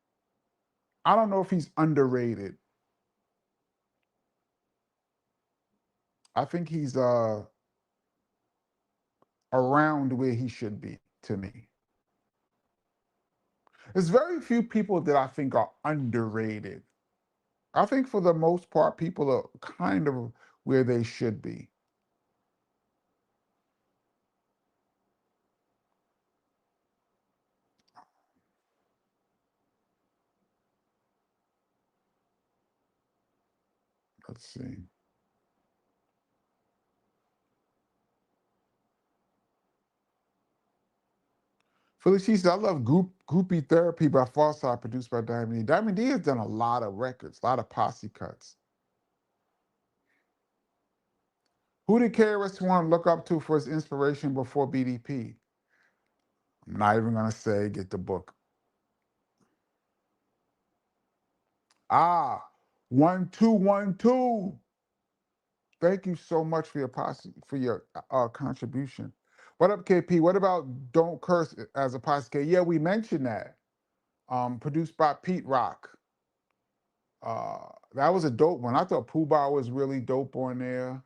I don't know if he's underrated. I think he's around where he should be to me. There's very few people that I think are underrated. I think for the most part, people are kind of where they should be. Let's see. Felicitas, I love Groupie Therapy by Farside, produced by Diamond D. Diamond D has done a lot of records, a lot of posse cuts. Who did KRS-One look up to for his inspiration before BDP? I'm not even going to say, get the book. Ah, 1212. Thank you so much for your for your contribution. What up, KP? What about Don't Curse as a posse cat? Yeah, we mentioned that. Produced by Pete Rock. That was a dope one. I thought Pooh Bah was really dope on there.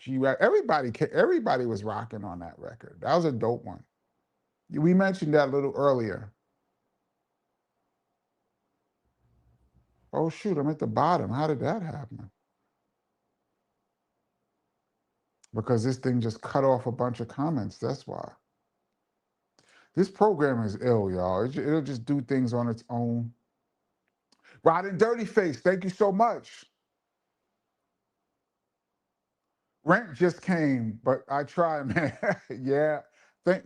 Everybody was rocking on that record. That was a dope one. We mentioned that a little earlier. Oh shoot, I'm at the bottom. How did that happen? Because this thing just cut off a bunch of comments. That's why. This program is ill, y'all. It'll just do things on its own. Riding Dirty Face, thank you so much. Rent just came, but I tried, man. Yeah. Thank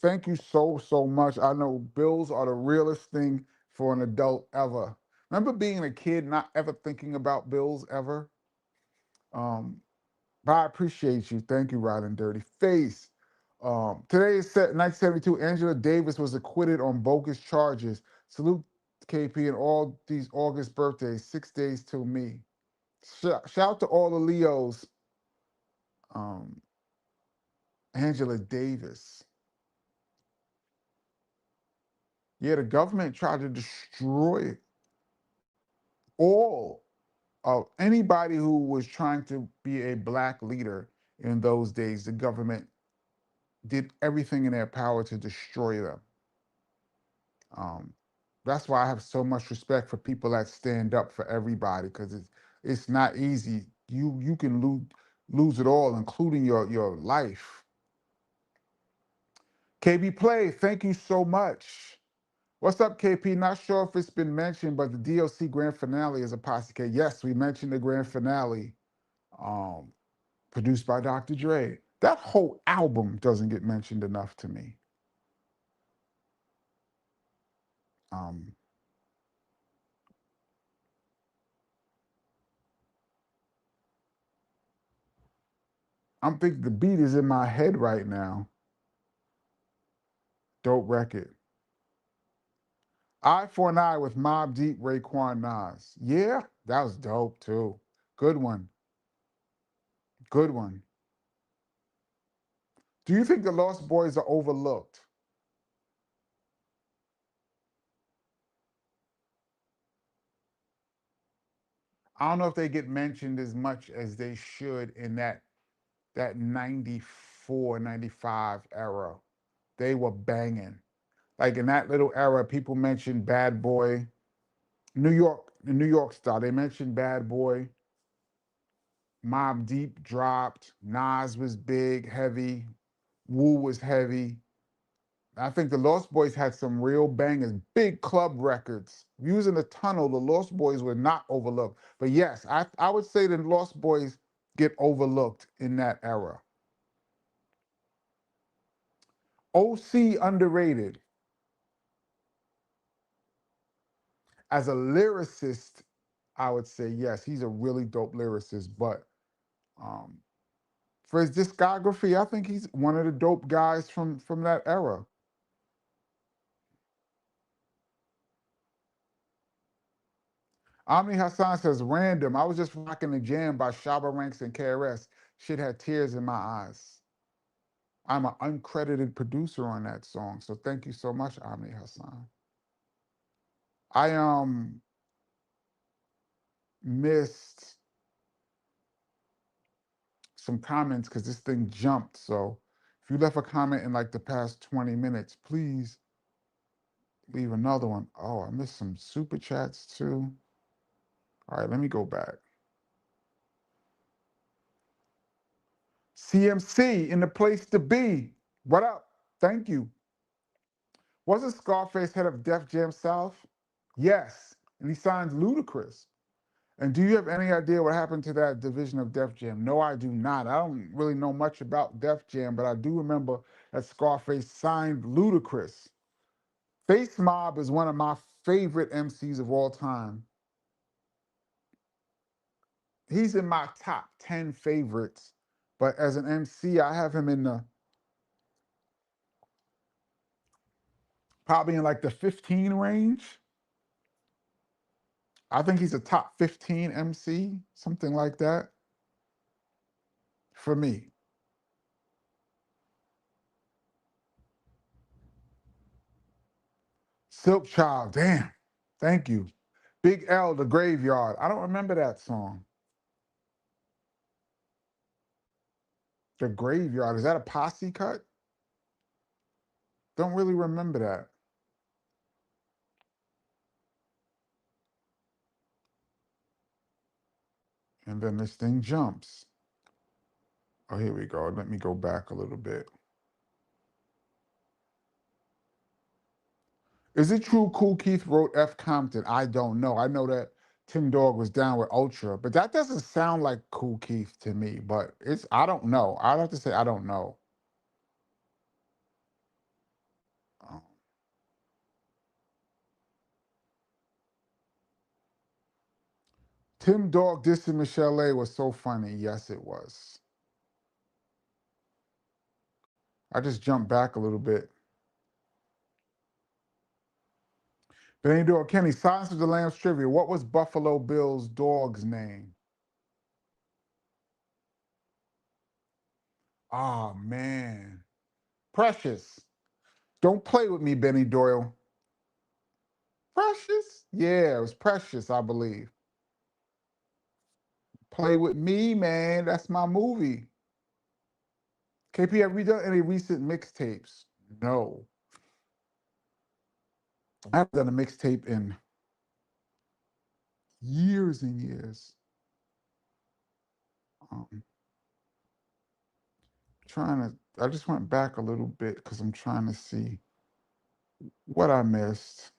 thank you so much. I know bills are the realest thing for an adult ever. Remember being a kid, not ever thinking about bills ever? Um, but I appreciate you. Thank you, Riding Dirty Face. Today is set 1972. Angela Davis was acquitted on bogus charges. Salute KP and all these August birthdays. 6 days till me. Shout out to all the Leos. Um, Angela Davis. Yeah, the government tried to destroy all of anybody who was trying to be a black leader in those days. The government did everything in their power to destroy them. Um, that's why I have so much respect for people that stand up for everybody, because it's not easy. You can lose it all, including your life. KB Play, thank you so much. What's up, KP? Not sure if it's been mentioned, but the DLC grand finale is a posse K. Yes, we mentioned the grand finale, um, produced by Dr. Dre. That whole album doesn't get mentioned enough to me. Um, I'm thinking the beat is in my head right now. Dope record. Eye for an Eye with Mobb Deep, Raekwon Nas. Yeah, that was dope too. Good one. Good one. Do you think the Lost Boys are overlooked? I don't know if they get mentioned as much as they should in that 94, 95 era. They were banging. Like in that little era, people mentioned Bad Boy, the New York style. They mentioned Bad Boy, Mobb Deep dropped, Nas was big, heavy, Wu was heavy. I think the Lost Boys had some real bangers, big club records. Using the tunnel, the Lost Boys were not overlooked. But yes, I would say the Lost Boys get overlooked in that era. OC underrated. As a lyricist, I would say yes, he's a really dope lyricist. But um, for his discography, I think he's one of the dope guys from that era. Omni Hassan says, random. I was just rocking the jam by Shabba Ranks and KRS. Shit had tears in my eyes. I'm an uncredited producer on that song, so thank you so much, Omni Hassan. I missed some comments because this thing jumped. So if you left a comment in like the past 20 minutes, please leave another one. Oh, I missed some super chats too. All right, let me go back. CMC in the place to be. What up? Thank you. Wasn't Scarface head of Def Jam South? Yes, and he signs Ludacris. And do you have any idea what happened to that division of Def Jam? No, I do not. I don't really know much about Def Jam, but I do remember that Scarface signed Ludacris. Face Mob is one of my favorite MCs of all time. He's in my top 10 favorites, but as an MC, I have him in the probably in like the 15 range. I think he's a top 15 MC, something like that, for me. Silk Child, damn. Thank you. Big L, The Graveyard. I don't remember that song. The Graveyard. Is that a posse cut? Don't really remember that. And then this thing jumps. Oh, here we go. Let me go back a little bit. Is it true Kool Keith wrote F. Compton? I don't know. I know that Tim Dog was down with Ultra, but that doesn't sound like Kool Keith to me. But I don't know. I'd have to say I don't know. Um, Tim Dog dissing Michelle A was so funny. Yes, it was. I just jumped back a little bit. Benny Dog Kenny, Silence of the Lambs trivia. What was Buffalo Bill's dog's name? Oh, man. Precious. Don't play with me, Benny Doyle. Precious? Yeah, it was Precious, I believe. Play with me, man. That's my movie. KP, have we done any recent mixtapes? No. I haven't done a mixtape in years and years. I just went back a little bit because I'm trying to see what I missed.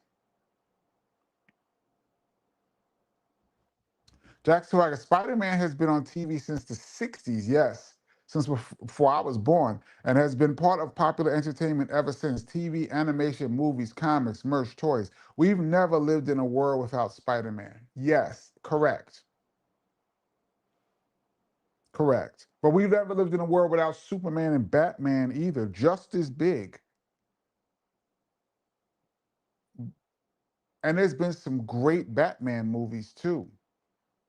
Jack Swagger, Spider-Man has been on TV since the 60s, yes, since before I was born, and has been part of popular entertainment ever since. TV, animation, movies, comics, merch, toys. We've never lived in a world without Spider-Man. Yes, correct. Correct. But we've never lived in a world without Superman and Batman either, just as big. And there's been some great Batman movies too.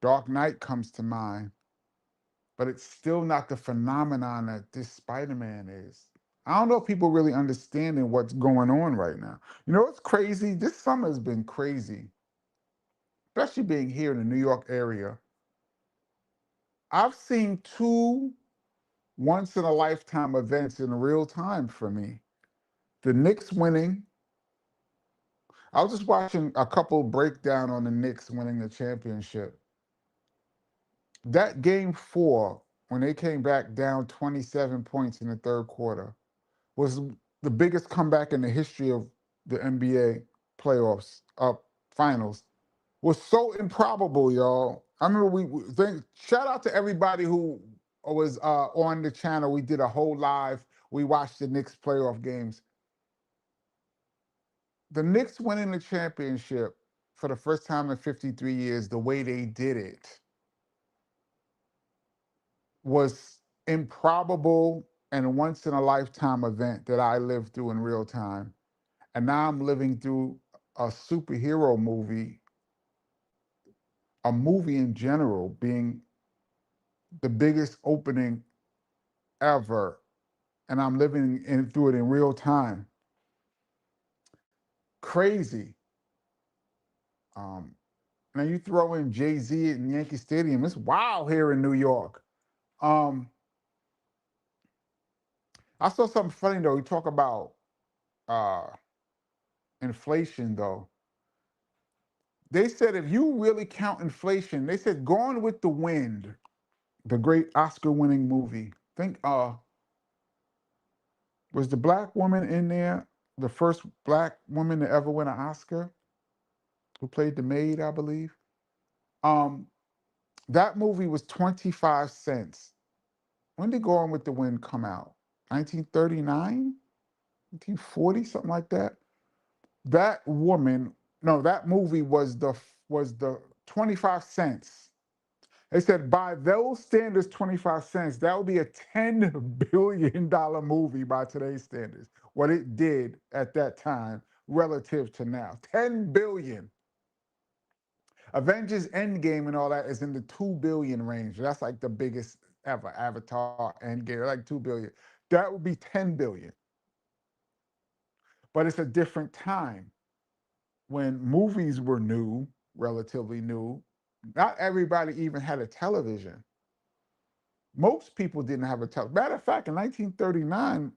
Dark Knight comes to mind, but it's still not the phenomenon that this Spider-Man is. I don't know if people really understanding what's going on right now. You know what's crazy? This summer has been crazy, especially being here in the New York area. I've seen two once-in-a-lifetime events in real time for me. The Knicks winning. I was just watching a couple breakdown on the Knicks winning the championship. That game 4, when they came back down 27 points in the third quarter, was the biggest comeback in the history of the NBA playoffs, finals. Was so improbable, y'all. I remember shout out to everybody who was on the channel. We did a whole live. We watched the Knicks playoff games. The Knicks winning the championship for the first time in 53 years, the way they did it was improbable and a once in a lifetime event that I lived through in real time. And now I'm living through a superhero movie a movie in general being the biggest opening ever, and I'm living through it in real time. Crazy. Um, Now you throw in Jay-Z at Yankee Stadium, it's wild here in New York. Um, I saw something funny though. You talk about uh, inflation though. They said if you really count inflation, they said Gone with the Wind, the great Oscar-winning movie. Think was the black woman in there the first black woman to ever win an Oscar, who played the maid, I believe. Um, that movie was 25 cents. When did Gone with the Wind come out? 1939? 1940, something like that. That woman, no, that movie was the 25 cents. They said by those standards, 25 cents, that would be a $10 billion movie by today's standards. What it did at that time relative to now. 10 billion. Avengers Endgame and all that is in the 2 billion range. That's like the biggest ever. Avatar Endgame, like 2 billion. That would be 10 billion. But it's a different time when movies were new, relatively new. Not everybody even had a television. Most people didn't have a television. Matter of fact, in 1939,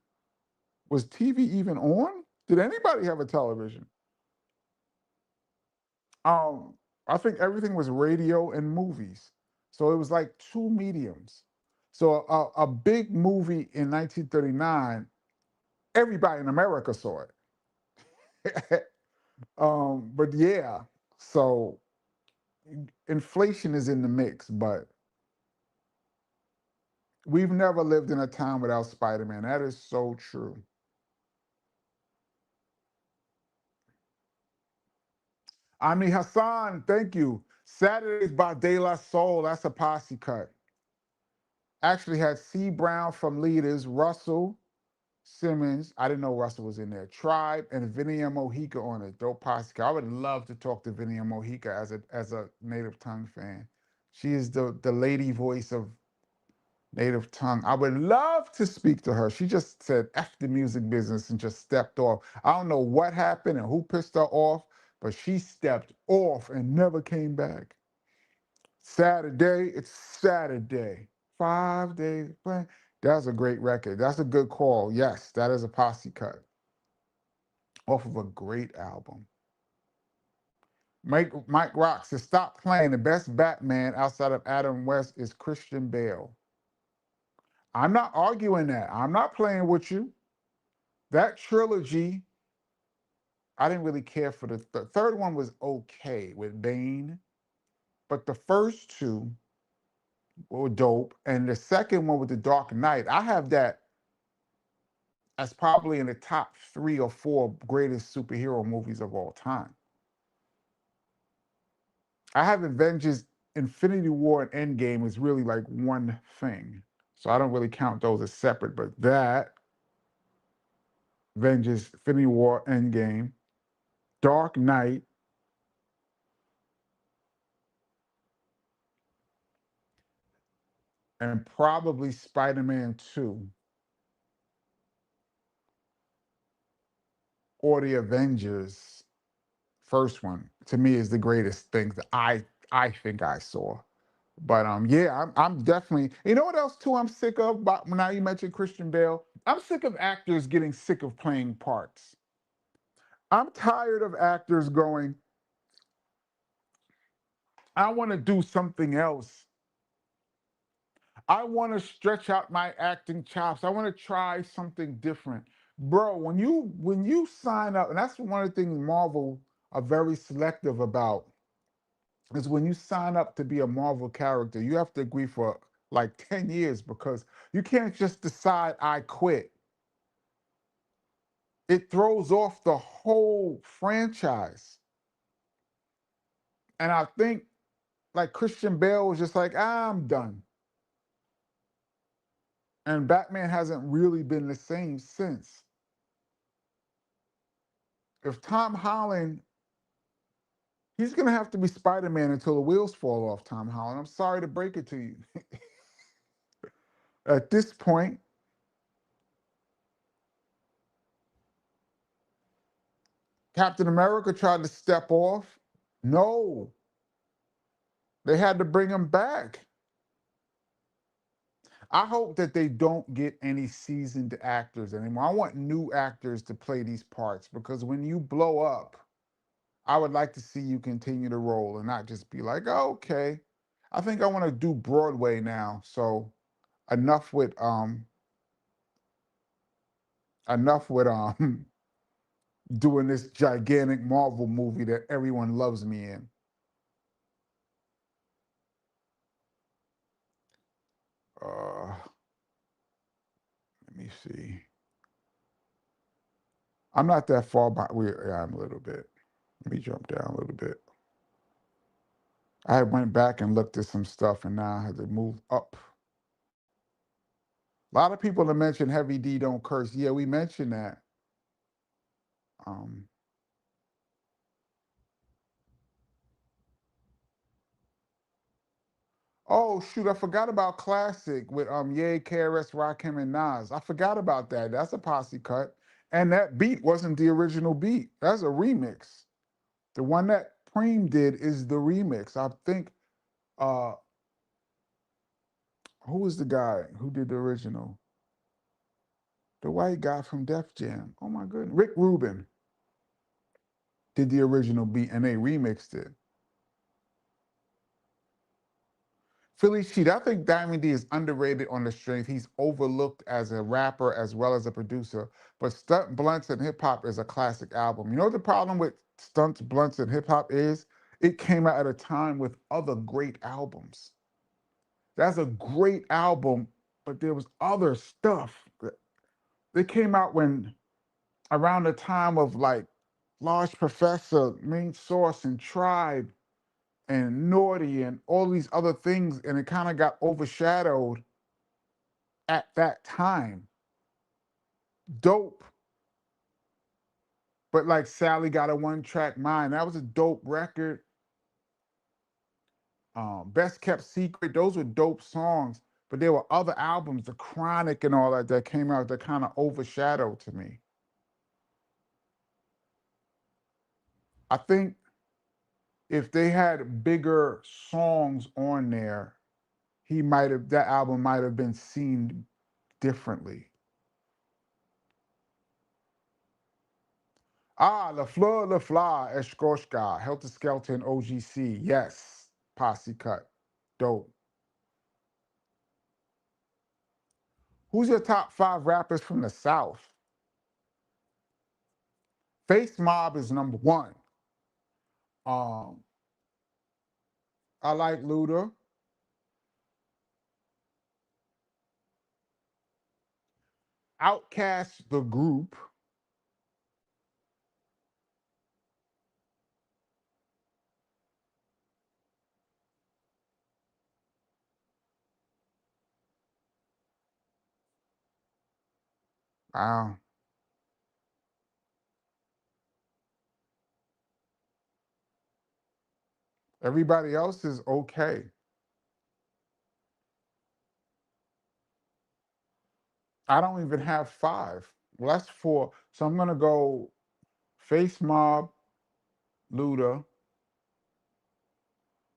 was TV even on? Did anybody have a television? Um, I think everything was radio and movies. So it was like two mediums. So a big movie in 1939, everybody in America saw it. But yeah, so inflation is in the mix, but we've never lived in a time without Spider-Man. That is so true. Ami Hassan, thank you. Saturdays by De La Soul, that's a posse cut. Actually had C. Brown from Leaders, Russell Simmons. I didn't know Russell was in there. Tribe and Vinia Mojica on it. Dope posse cut. I would love to talk to Vinia Mojica as a native tongue fan. She is the lady voice of native tongue. I would love to speak to her. She just said F the music business and just stepped off. I don't know what happened and who pissed her off, but she stepped off and never came back. Saturday, it's Saturday. 5 days playing. That's a great record. That's a good call. Yes, that is a posse cut off of a great album. Mike Rock says, stop playing. The best Batman outside of Adam West is Christian Bale. I'm not arguing that. I'm not playing with you. That trilogy, I didn't really care for the third one was okay with Bane, but the first two were dope, and the second one with the Dark Knight, I have that as probably in the top 3 or 4 greatest superhero movies of all time. I have Avengers, Infinity War, and Endgame is really like one thing, so I don't really count those as separate. But that Avengers, Infinity War, Endgame, Dark Knight, and probably Spider-Man 2 or the Avengers first one to me is the greatest thing that I think I saw. But yeah, I'm definitely. You know what else too? I'm sick of. But now you mentioned Christian Bale. I'm sick of actors getting sick of playing parts. I'm tired of actors going, I want to do something else. I want to stretch out my acting chops. I want to try something different. Bro, when you sign up, and that's one of the things Marvel are very selective about, is when you sign up to be a Marvel character, you have to agree for like 10 years because you can't just decide I quit. It throws off the whole franchise. And I think like Christian Bale was just like, I'm done. And Batman hasn't really been the same since. If Tom Holland He's gonna have to be Spider-Man until the wheels fall off, Tom Holland. I'm sorry to break it to you. At this point, Captain America tried to step off. No, they had to bring him back. I hope that they don't get any seasoned actors anymore. I want new actors to play these parts because when you blow up, I would like to see you continue to roll and not just be like, oh, okay. I think I want to do Broadway now. So enough with enough with doing this gigantic Marvel movie that everyone loves me in. Let me see. I'm not that far by. Yeah, I'm a little bit. Let me jump down a little bit. I went back and looked at some stuff, and now I had to move up. A lot of people have mentioned Heavy D don't curse. Yeah, we mentioned that. Um, oh shoot, I forgot about Classic with Ye, KRS, Rakim, and Nas. I forgot about that. That's a posse cut, and that beat wasn't the original beat. That's a remix. The one that Preem did is the remix. I think. Who was the guy who did the original? The white guy from Def Jam. Oh my goodness, Rick Rubin did the original beat, and they remixed it. Philly Cheat. I think Diamond D is underrated on the strength. He's overlooked as a rapper as well as a producer. But Stunt Blunts and Hip Hop is a classic album. You know what the problem with Stunt Blunts and Hip Hop is? It came out at a time with other great albums. That's a great album, but there was other stuff. They came out when around the time of like Large Professor, Main Source, and Tribe, and Naughty, and all these other things, and it kind of got overshadowed at that time. Dope, but like Sally Got a One Track Mind, that was a dope record. Best Kept Secret, those were dope songs, but there were other albums, The Chronic and all that, that came out that kind of overshadowed to me. I think if they had bigger songs on there, that album might have been seen differently. La Fleur La Fla, Eshkoshka, Helter Skelter, OGC. Yes, posse cut. Dope. Who's your top 5 rappers from the South? Face Mob is number 1. Um, I like Luda. Outcast the group. Wow. Everybody else is okay. I don't even have 5. Well, that's 4. So I'm gonna go Face Mob, Luda,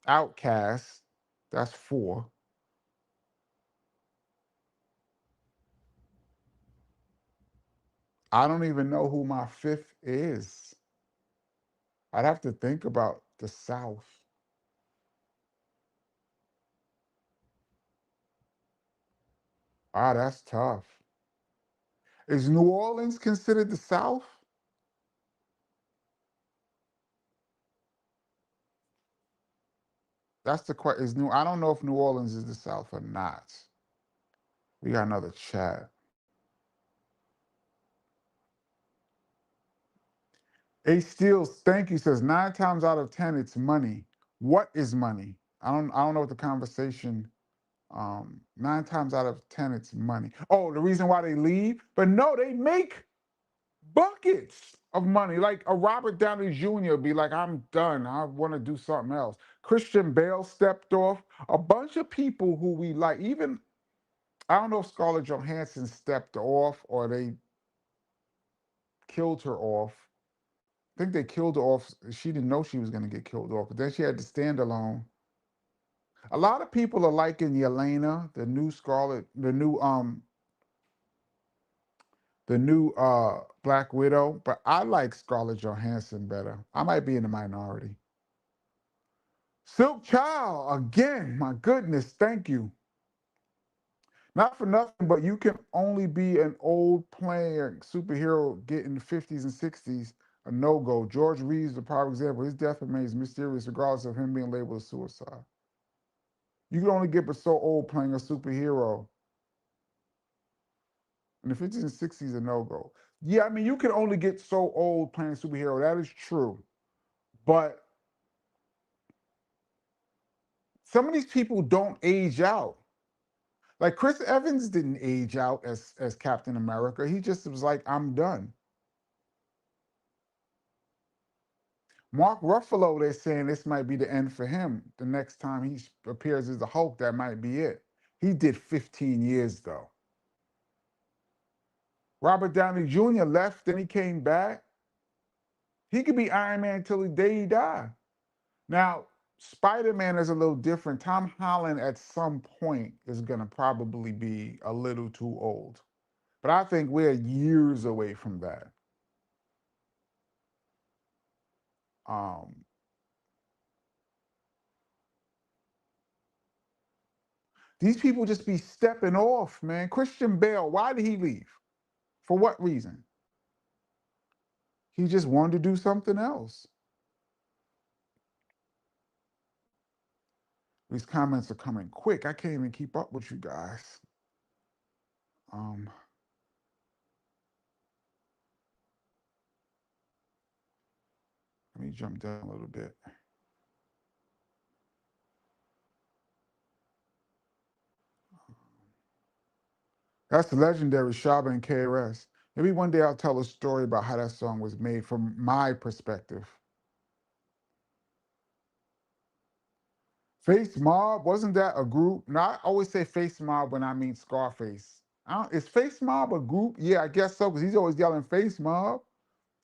Outcast. That's 4. I don't even know who my 5th is. I'd have to think about the South. That's tough. Is New Orleans considered the South? That's the question. I don't know if New Orleans is the South or not. We got another chat. A Steels, thank you, says 9 times out of 10 it's money. What is money? I don't know what the conversation. 9 times out of 10 it's money. Oh, the reason why they leave? But no, they make buckets. of money. Like a Robert Downey Jr. be like, I'm done. I want to do something else. Christian Bale stepped off. A bunch of people who we like, even I don't know if Scarlett Johansson stepped off or they killed her off. I think they killed her off. She didn't know she was going to get killed off, but then she had to stand alone. A lot of people are liking Yelena, the new Scarlet, the new Black Widow, but I like Scarlett Johansson better. I might be in the minority. Silk Child, again, my goodness, thank you. Not for nothing, but you can only be an old player superhero getting 50s and 60s, a no-go. George Reeves, the prime example, his death remains mysterious regardless of him being labeled a suicide. You can only get but so old playing a superhero. In the 50s and 60s, a no-go. Yeah, I mean, you can only get so old playing a superhero. That is true. But some of these people don't age out. Like Chris Evans didn't age out as Captain America. He just was like, I'm done. Mark Ruffalo, they're saying this might be the end for him. The next time he appears as the Hulk, that might be it. He did 15 years, though. Robert Downey Jr. left, then he came back. He could be Iron Man until the day he died. Now, Spider-Man is a little different. Tom Holland at some point is going to probably be a little too old. But I think we're years away from that. These people just be stepping off, man. Christian Bale, why did he leave? For what reason? He just wanted to do something else. These comments are coming quick. I can't even keep up with you guys. Let me jump down a little bit. That's the legendary Shaba and KRS. Maybe one day I'll tell a story about how that song was made from my perspective. Face Mob, wasn't that a group? No, I always say Face Mob when I mean Scarface. Is Face Mob a group? Yeah, I guess so, because he's always yelling Face Mob.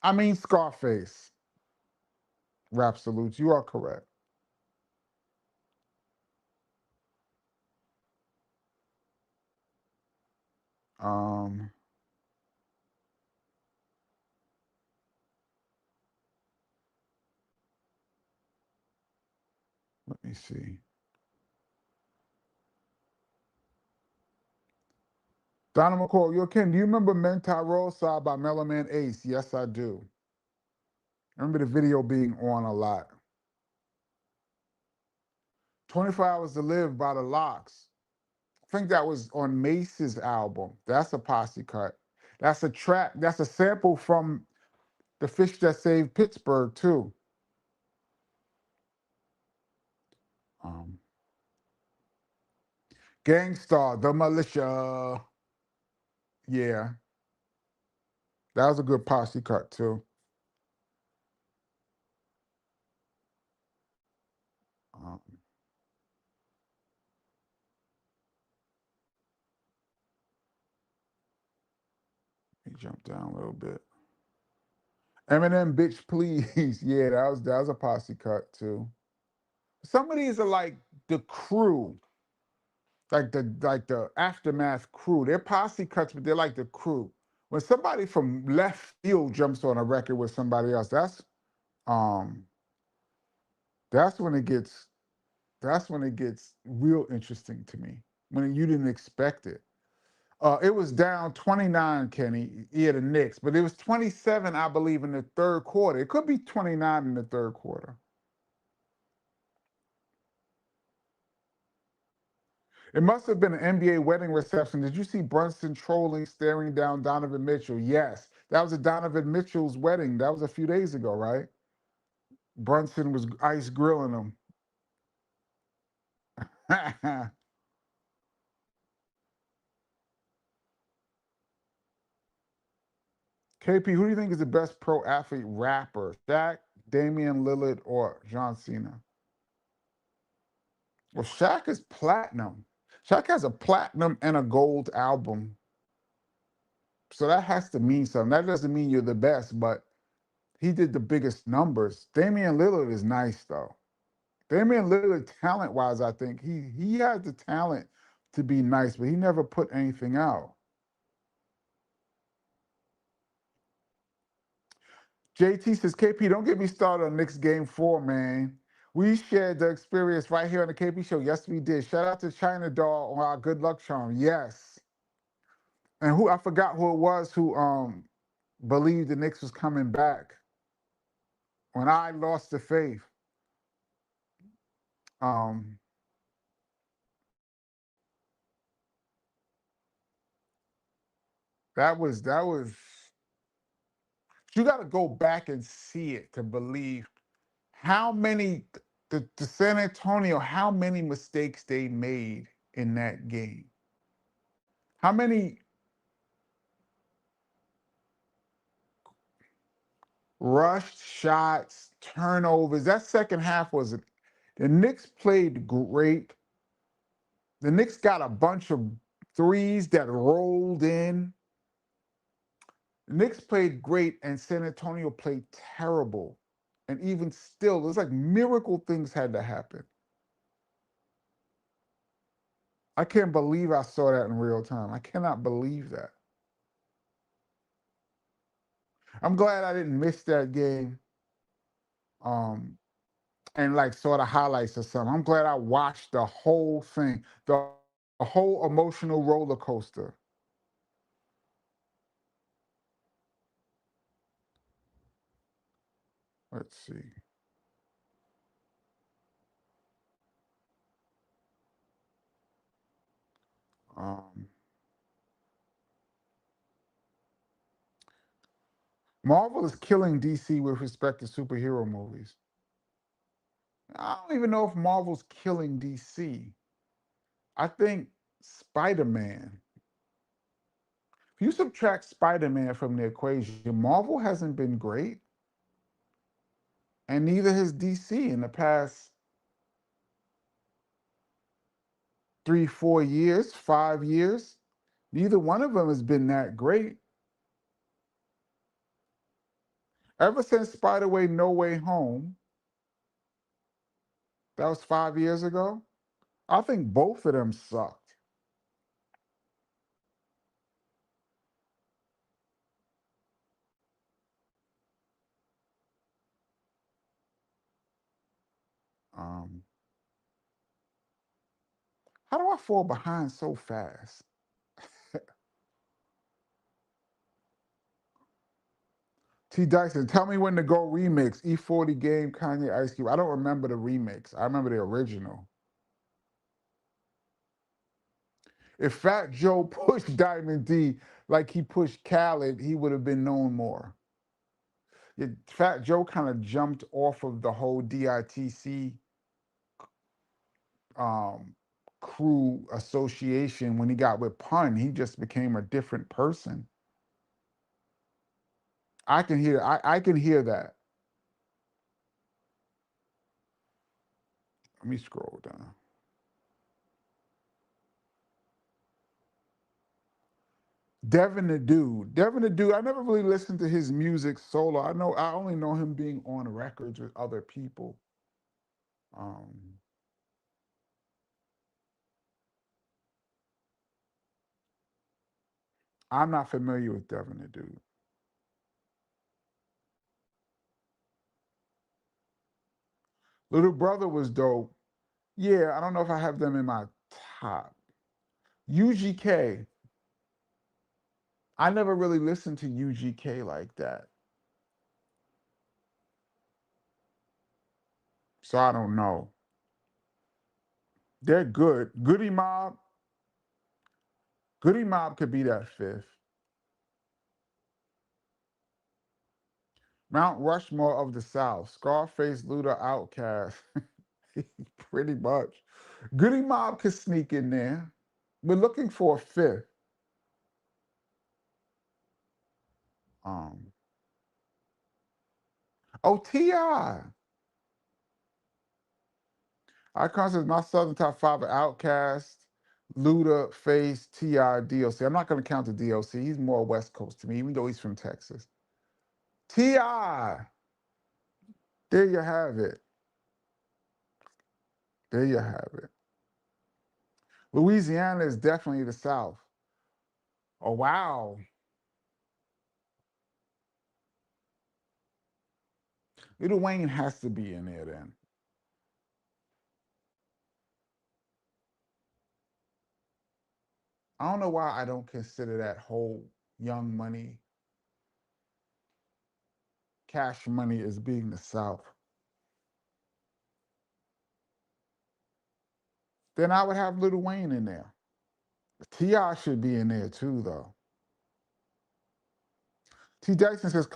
I mean Scarface. Rap salutes, you are correct. Let me see. Donna McCall, yo, Ken, do you remember Mentai Roadside by Mellow Man Ace? Yes, I do. I remember the video being on a lot. 24 Hours to Live by the Locks. I think that was on Mace's album. That's a posse cut. That's a track. That's a sample from The Fish That Saved Pittsburgh, too. Gangstar, The Militia. Yeah. That was a good posse cut, too. Let me jump down a little bit. Eminem, Bitch Please. Yeah, that was a posse cut, too. Some of these are like the crew. Like the Aftermath crew. They're posse cuts, but they're like the crew. When somebody from left field jumps on a record with somebody else, um that's when it gets real interesting to me. When you didn't expect it. It was down 29, Kenny. Yeah, the Knicks, but it was 27, I believe, in the third quarter. It could be 29 in the third quarter. It must have been an NBA wedding reception. Did you see Brunson trolling, staring down Donovan Mitchell? Yes, that was a Donovan Mitchell's wedding. That was a few days ago, right? Brunson was ice grilling him. KP, who do you think is the best pro athlete rapper? Shaq, Damian Lillard, or John Cena? Well, Shaq is platinum. Shaq has a platinum and a gold album. So that has to mean something. That doesn't mean you're the best, but he did the biggest numbers. Damian Lillard is nice though. Damian Lillard, talent-wise, I think he had the talent to be nice, but he never put anything out. JT says, KP, don't get me started on Knicks game 4, man. We shared the experience right here on the KP show. Yes, we did. Shout out to China Doll on our good luck charm. Yes. And who I forgot who it was who believed the Knicks was coming back. When I lost the faith. Um that was you got to go back and see it to believe how many the San Antonio, how many mistakes they made in that game. How many rushed shots, turnovers. That second half was the Knicks played great. The Knicks got a bunch of threes that rolled in. The Knicks played great, and San Antonio played terrible. And even still, it was like miracle things had to happen. I can't believe I saw that in real time. I cannot believe that. I'm glad I didn't miss that game. And like saw the highlights or something. I'm glad I watched the whole thing, the whole emotional roller coaster. Let's see. Um, Marvel is killing DC with respect to superhero movies. I don't even know if Marvel's killing DC. I think Spider-Man. If you subtract Spider-Man from the equation, Marvel hasn't been great, and neither has DC in the past 3, 4 years, 5 years. Neither one of them has been that great. Ever since Spider-Way No Way Home, that was 5 years ago, I think both of them sucked. Um, how do I fall behind so fast? T. Dyson, tell me when to go remix. E40 game, Kanye Ice Cube. I don't remember the remix. I remember the original. If Fat Joe pushed Diamond D like he pushed Khaled, he would have been known more. Yeah, Fat Joe kind of jumped off of the whole DITC um, crew association when he got with Pun. He just became a different person. I can hear that. Let me scroll down. Devin the Dude. Devin the Dude, I never really listened to his music solo. I only know him being on records with other people. Um, I'm not familiar with Devin the Dude. Little Brother was dope. Yeah, I don't know if I have them in my top. UGK. I never really listened to UGK like that. So I don't know. They're good. Goody Mob could be that fifth. Mount Rushmore of the South. Scarface, Luda, Outcast. Pretty much. Goody Mob could sneak in there. We're looking for a fifth. Um, oh, T.I. Icon says my Southern top five are Outkast, Luda, Face, T.I., D.O.C. I'm not going to count the D.O.C. He's more West Coast to me, even though he's from Texas. T.I. There you have it. There you have it. Louisiana is definitely the South. Oh, wow. Lil Wayne has to be in there then. I don't know why I don't consider that whole Young Money, Cash Money as being the South. Then I would have Lil Wayne in there. T.I. should be in there too, though. T. Jackson says,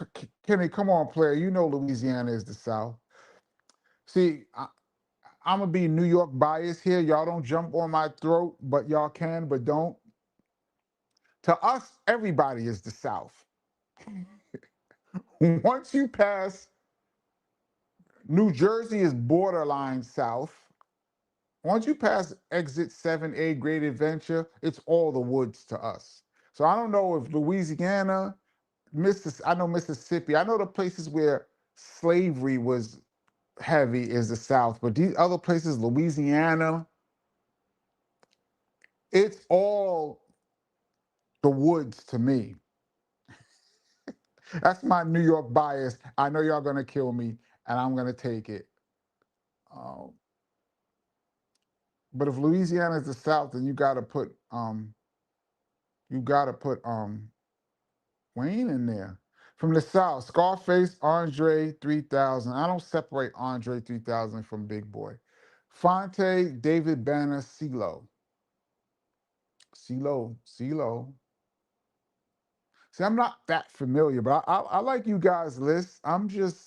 Kenny, come on, player. You know Louisiana is the South. See, I'm going to be New York biased here. Y'all don't jump on my throat, but y'all can, but don't. To us, everybody is the South. Once you pass, New Jersey is borderline South. Once you pass exit 7A Great Adventure, it's all the woods to us. So I don't know if Louisiana, I know Mississippi, I know the places where slavery was heavy is the South, but these other places, Louisiana, it's all the woods to me. That's my New York bias. I know y'all gonna kill me, and I'm gonna take it. Um, but if Louisiana is the South, then you gotta put Wayne in there. From the South, Scarface, Andre 3000. I don't separate Andre 3000 from Big Boy. Fonte, David Banner, CeeLo. CeeLo. See, I'm not that familiar, but I like you guys' list.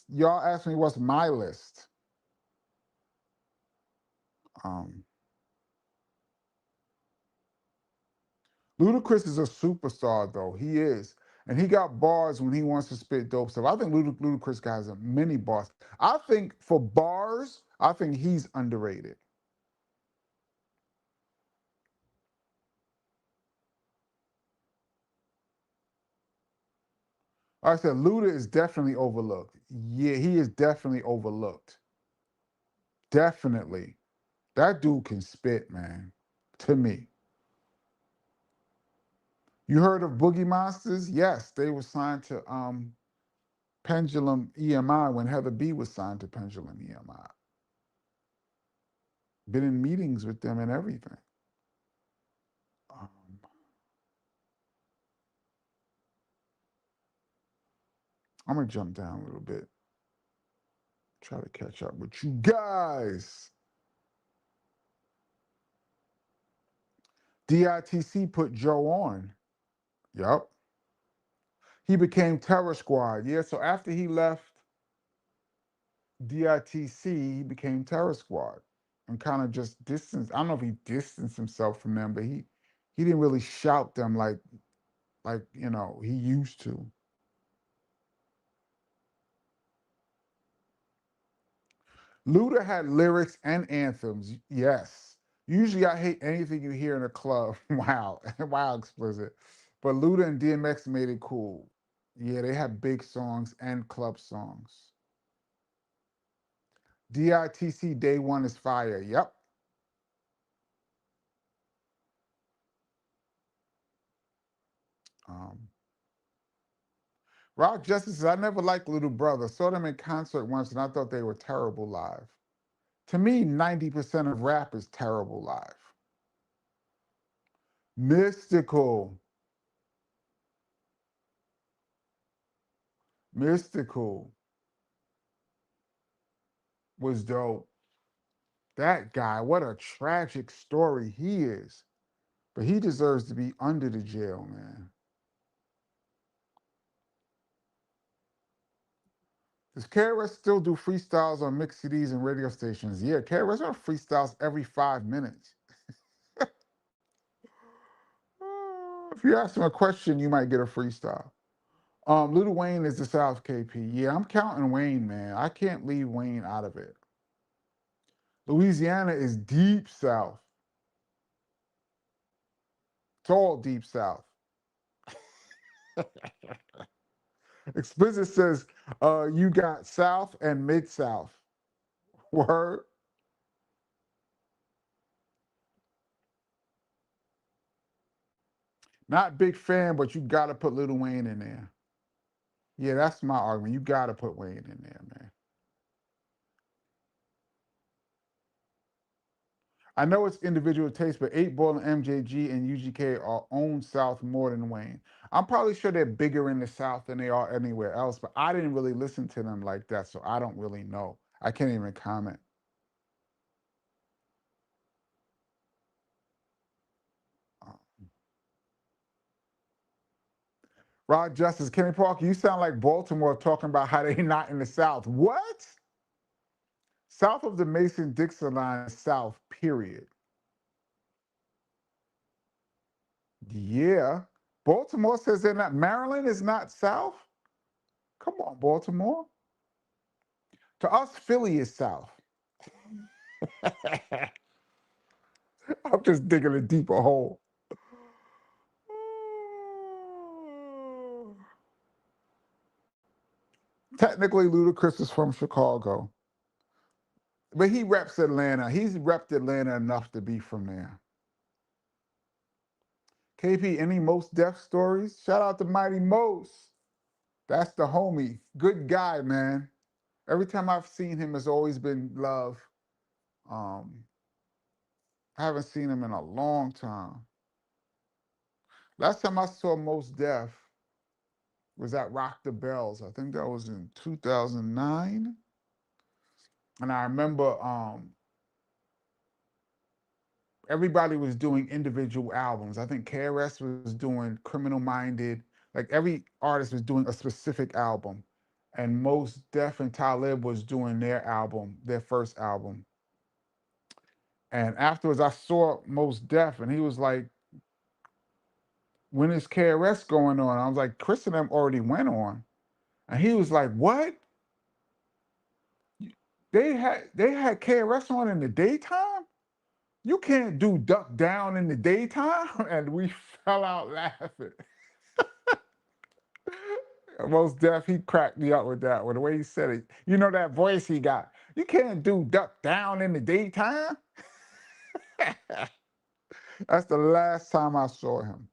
Y'all ask me what's my list. Um, Ludacris is a superstar, though. He is. And he got bars when he wants to spit dope stuff. I think Ludacris has a many bars. I think for bars, I think he's underrated. Like I said, Luda is definitely overlooked. Yeah, he is definitely overlooked. Definitely. That dude can spit, man. To me. You heard of Boogie Monsters? Yes, they were signed to Pendulum EMI when Heather B was signed to Pendulum EMI. Been in meetings with them and everything. Um, I'm gonna jump down a little bit. Try to catch up with you guys. DITC put Joe on. Yup. He became Terror Squad. Yeah, so after he left DITC, he became Terror Squad and kind of just distanced. I don't know if he distanced himself from them, but he didn't really shout them like he used to. Luda had lyrics and anthems. Yes. Usually I hate anything you hear in a club. Wow. Wow, explicit. But Luda and DMX made it cool. Yeah, they had big songs and club songs. DITC Day One is fire. Yep. Um, Rock Justice says, I never liked Little Brother. Saw them in concert once and I thought they were terrible live. To me, 90% of rap is terrible live. Mystical. Mystical was dope. That guy, what a tragic story he is. But he deserves to be under the jail, man. Does KRS still do freestyles on mix CDs and radio stations? Yeah, KRS on freestyles every 5 minutes. If you ask him a question, you might get a freestyle. Little Wayne is the South, KP. Yeah, I'm counting Wayne, man. I can't leave Wayne out of it. Louisiana is deep South. It's all deep South. Explicit says, you got South and Mid South. Word. Not big fan, but you gotta put Little Wayne in there. Yeah, that's my argument. You gotta put Wayne in there, man. I know it's individual taste, but 8 Ball and MJG and UGK are own South more than Wayne. I'm probably sure they're bigger in the South than they are anywhere else, but I didn't really listen to them like that, so I don't really know. I can't even comment. Uh, Rod Justice, Kenny Parker, you sound like Baltimore talking about how they not in the South. What? South of the Mason-Dixon line is South, period. Yeah. Baltimore says they're not. Maryland is not South? Come on, Baltimore. To us, Philly is South. I'm just digging a deeper hole. Technically, Ludacris is from Chicago, but he reps Atlanta. He's repped Atlanta enough to be from there. KP, any Most Def stories? Shout out to Mighty Most. That's the homie. Good guy, man. Every time I've seen him, it's always been love. Um, I haven't seen him in a long time. Last time I saw Most Def was at Rock the Bells. I think that was in 2009. And I remember everybody was doing individual albums. I think KRS was doing Criminal Minded. Like every artist was doing a specific album. And Most Def and Talib was doing their album, their first album. And afterwards, I saw Most Def, and he was like, "When is KRS going on?" I was like, "Chris and them already went on." And he was like, "What? They had KRS on in the daytime? You can't do Duck Down in the daytime?" And we fell out laughing. Most Def, he cracked me up with that one. The way he said it, you know that voice he got. You can't do Duck Down in the daytime. That's the last time I saw him.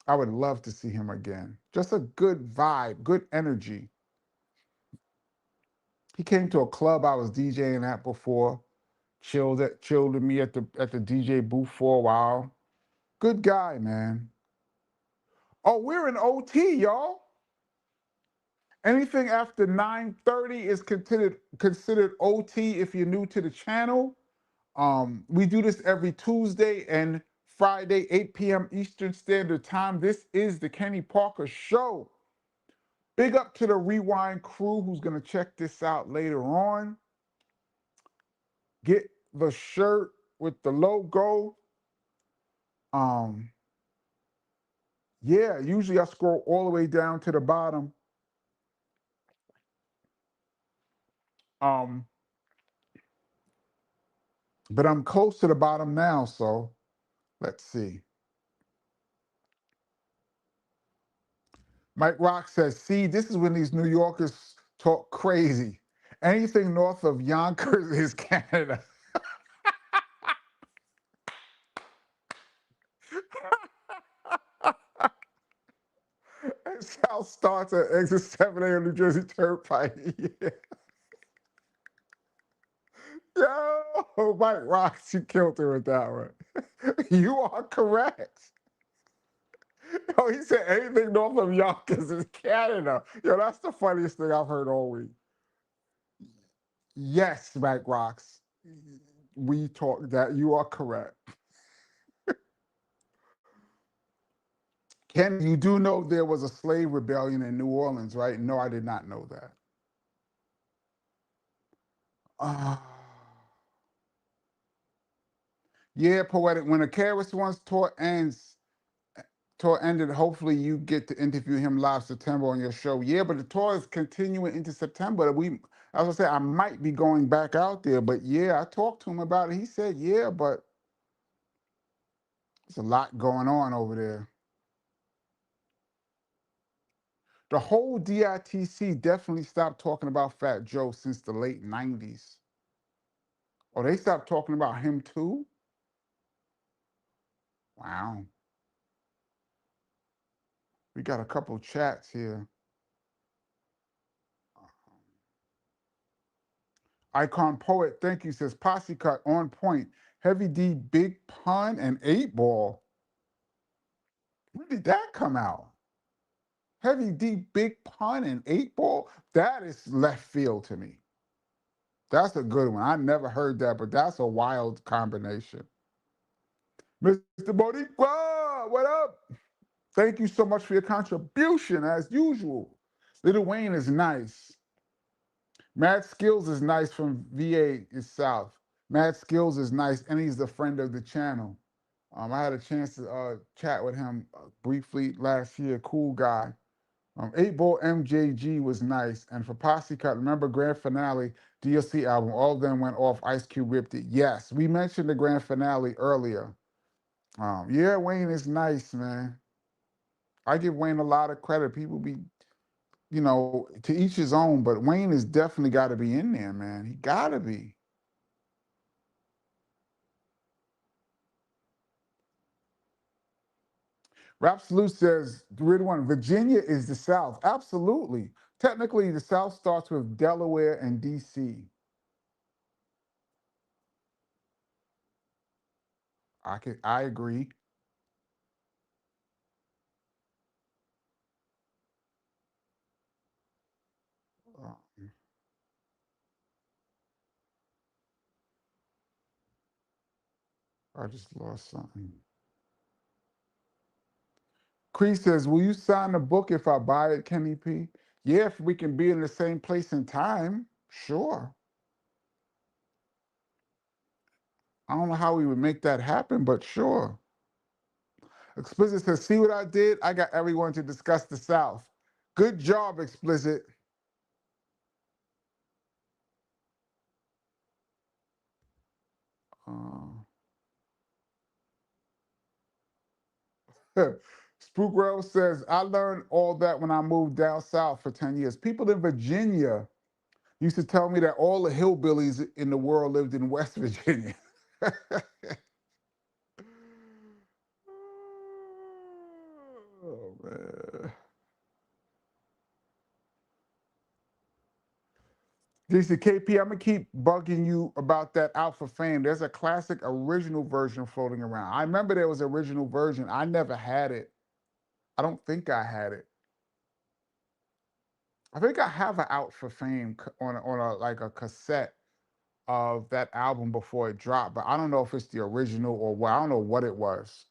I would love to see him again. Just a good vibe, good energy. He came to a club I was DJing at before, chilled with me at the DJ booth for a while. Good guy, man. Oh, we're in OT, y'all. Anything after 9:30 is considered OT if you're new to the channel. We do this every Tuesday and Friday, 8 p.m. Eastern Standard Time. This is the Kenny Parker Show. Big up to the Rewind crew who's going to check this out later on. Get the shirt with the logo. Yeah, usually I scroll all the way down to the bottom. Um, but I'm close to the bottom now, so let's see. Mike Rock says, "See, this is when these New Yorkers talk crazy. Anything north of Yonkers is Canada." And South starts at exit 7A on New Jersey Turnpike. Yeah. Yo, Mike Rocks, you killed her with that one. You are correct. Yo, he said anything north of Yonkers is Canada. Yo, that's the funniest thing I've heard all week. Yes, Mike Rocks. We talk that you are correct. Ken, you do know there was a slave rebellion in New Orleans, right? No, I did not know that. Uh, yeah, poetic. When a careless one's taught ends tour ended. Hopefully, you get to interview him live September on your show. Yeah, but the tour is continuing into September. As I said, I might be going back out there. But yeah, I talked to him about it. He said, yeah, but there's a lot going on over there. The whole DITC definitely stopped talking about Fat Joe since the late 90s. Oh, they stopped talking about him too? Wow. We got a couple chats here. Icon Poet, thank you, says Posse Cut on point. Heavy D, Big Pun, and 8 Ball. When did that come out? Heavy D, Big Pun, and 8 Ball? That is left field to me. That's a good one. I never heard that, but that's a wild combination. Mr. Boricua, what up? Thank you so much for your contribution, as usual. Little Wayne is nice. Mad Skills is nice from VA is South. Mad Skills is nice, and he's a friend of the channel. I had a chance to chat with him briefly last year. Cool guy. 8 Ball MJG was nice. And for Posse Cut, remember Grand Finale, DLC album, all of them went off. Ice Cube ripped it. Yes, we mentioned the Grand Finale earlier. Yeah, Wayne is nice, man. I give Wayne a lot of credit. People be, to each his own, but Wayne has definitely got to be in there, man. He got to be. Rap Salute says, Grid One, Virginia is the South. Absolutely. Technically, the South starts with Delaware and D.C. I agree. Uh, I just lost something. Cree says, will you sign the book if I buy it, Kenny P? Yeah, if we can be in the same place and time, sure. I don't know how we would make that happen, but sure. Explicit says, see what I did? I got everyone to discuss the South. Good job, Explicit. Uh, Spook Rose says, I learned all that when I moved down south for 10 years. People in Virginia used to tell me that all the hillbillies in the world lived in West Virginia. Oh, man. KP, I'm gonna keep bugging you about that Alpha Fame. There's a classic original version floating around. I remember there was an original version. I never had it. I don't think I had it. I think I have an Out for Fame on a like a cassette of that album before it dropped, but I don't know if it's the original or what. I don't know what it was.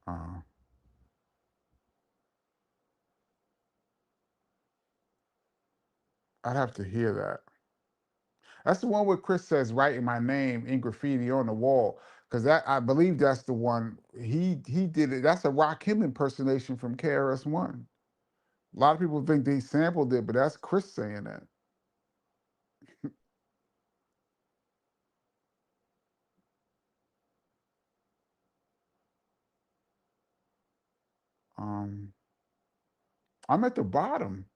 Uh, I'd have to hear that. That's the one where Chris says writing my name in graffiti on the wall. Because that I believe that's the one he did it. That's a Rakim impersonation from KRS-One. A lot of people think they sampled it, but that's Chris saying that. Um, I'm at the bottom.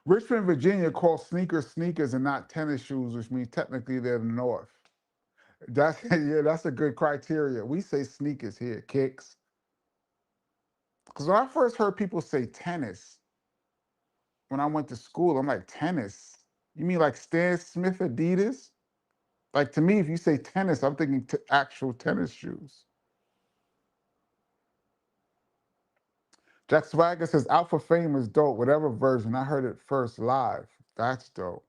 Richmond, Virginia calls sneakers sneakers and not tennis shoes, which means technically they're the north. That's yeah, that's a good criteria. We say sneakers here, kicks. Because when I first heard people say tennis when I went to school, I'm like, tennis? You mean like Stan Smith Adidas? Like to me, if you say tennis, I'm thinking actual tennis shoes. Jack Swagger says Alpha Fame is dope. Whatever version, I heard it first live. That's dope.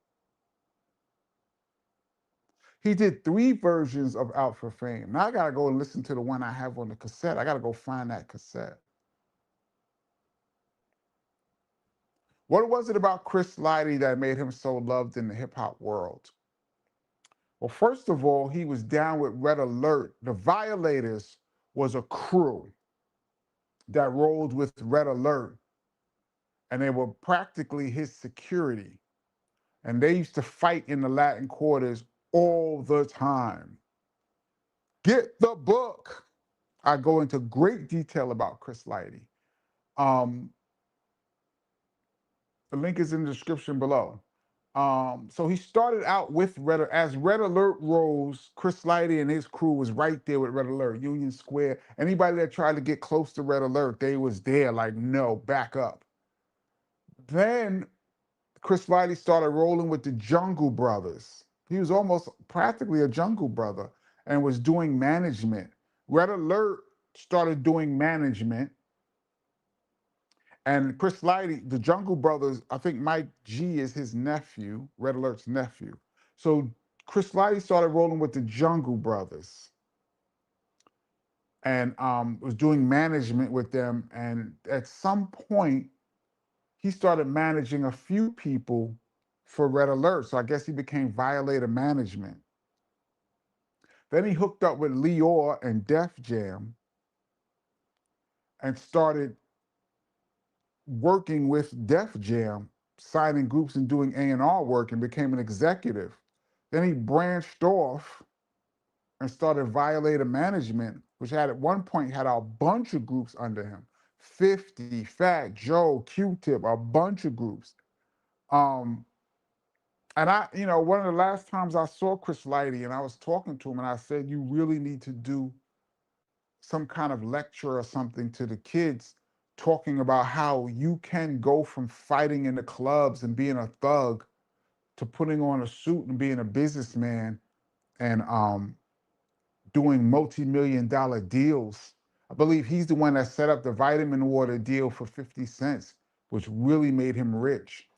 He did 3 versions of Alpha Fame. Now I gotta go and listen to the one I have on the cassette. I gotta go find that cassette. What was it about Chris Lighty that made him so loved in the hip hop world? Well, first of all, he was down with Red Alert. The Violators was a crew that rolled with Red Alert, and they were practically his security. And they used to fight in the Latin quarters all the time. Get the book. I go into great detail about Chris Lighty. Um, the link is in the description below. So he started out with as Red Alert rose, Chris Lighty and his crew was right there with Red Alert, Union Square. Anybody that tried to get close to Red Alert, they was there like, no, back up. Then Chris Lighty started rolling with the Jungle Brothers. He was almost practically a Jungle Brother and was doing management. Red Alert started doing management. And Chris Lighty, the Jungle Brothers, I think Mike G is his nephew, Red Alert's nephew. So Chris Lighty started rolling with the Jungle Brothers and was doing management with them. And at some point, he started managing a few people for Red Alert. So I guess he became Violator Management. Then he hooked up with Leor and Def Jam and started working with Def Jam, signing groups and doing A&R work, and became an executive. Then he branched off and started Violator Management, which had at one point had a bunch of groups under him. 50, Fat Joe, Q-Tip, a bunch of groups. And one of the last times I saw Chris Lighty and I was talking to him and I said, you really need to do some kind of lecture or something to the kids talking about how you can go from fighting in the clubs and being a thug to putting on a suit and being a businessman and doing multi-million-dollar deals. I believe he's the one that set up the vitamin water deal for 50 cents, which really made him rich.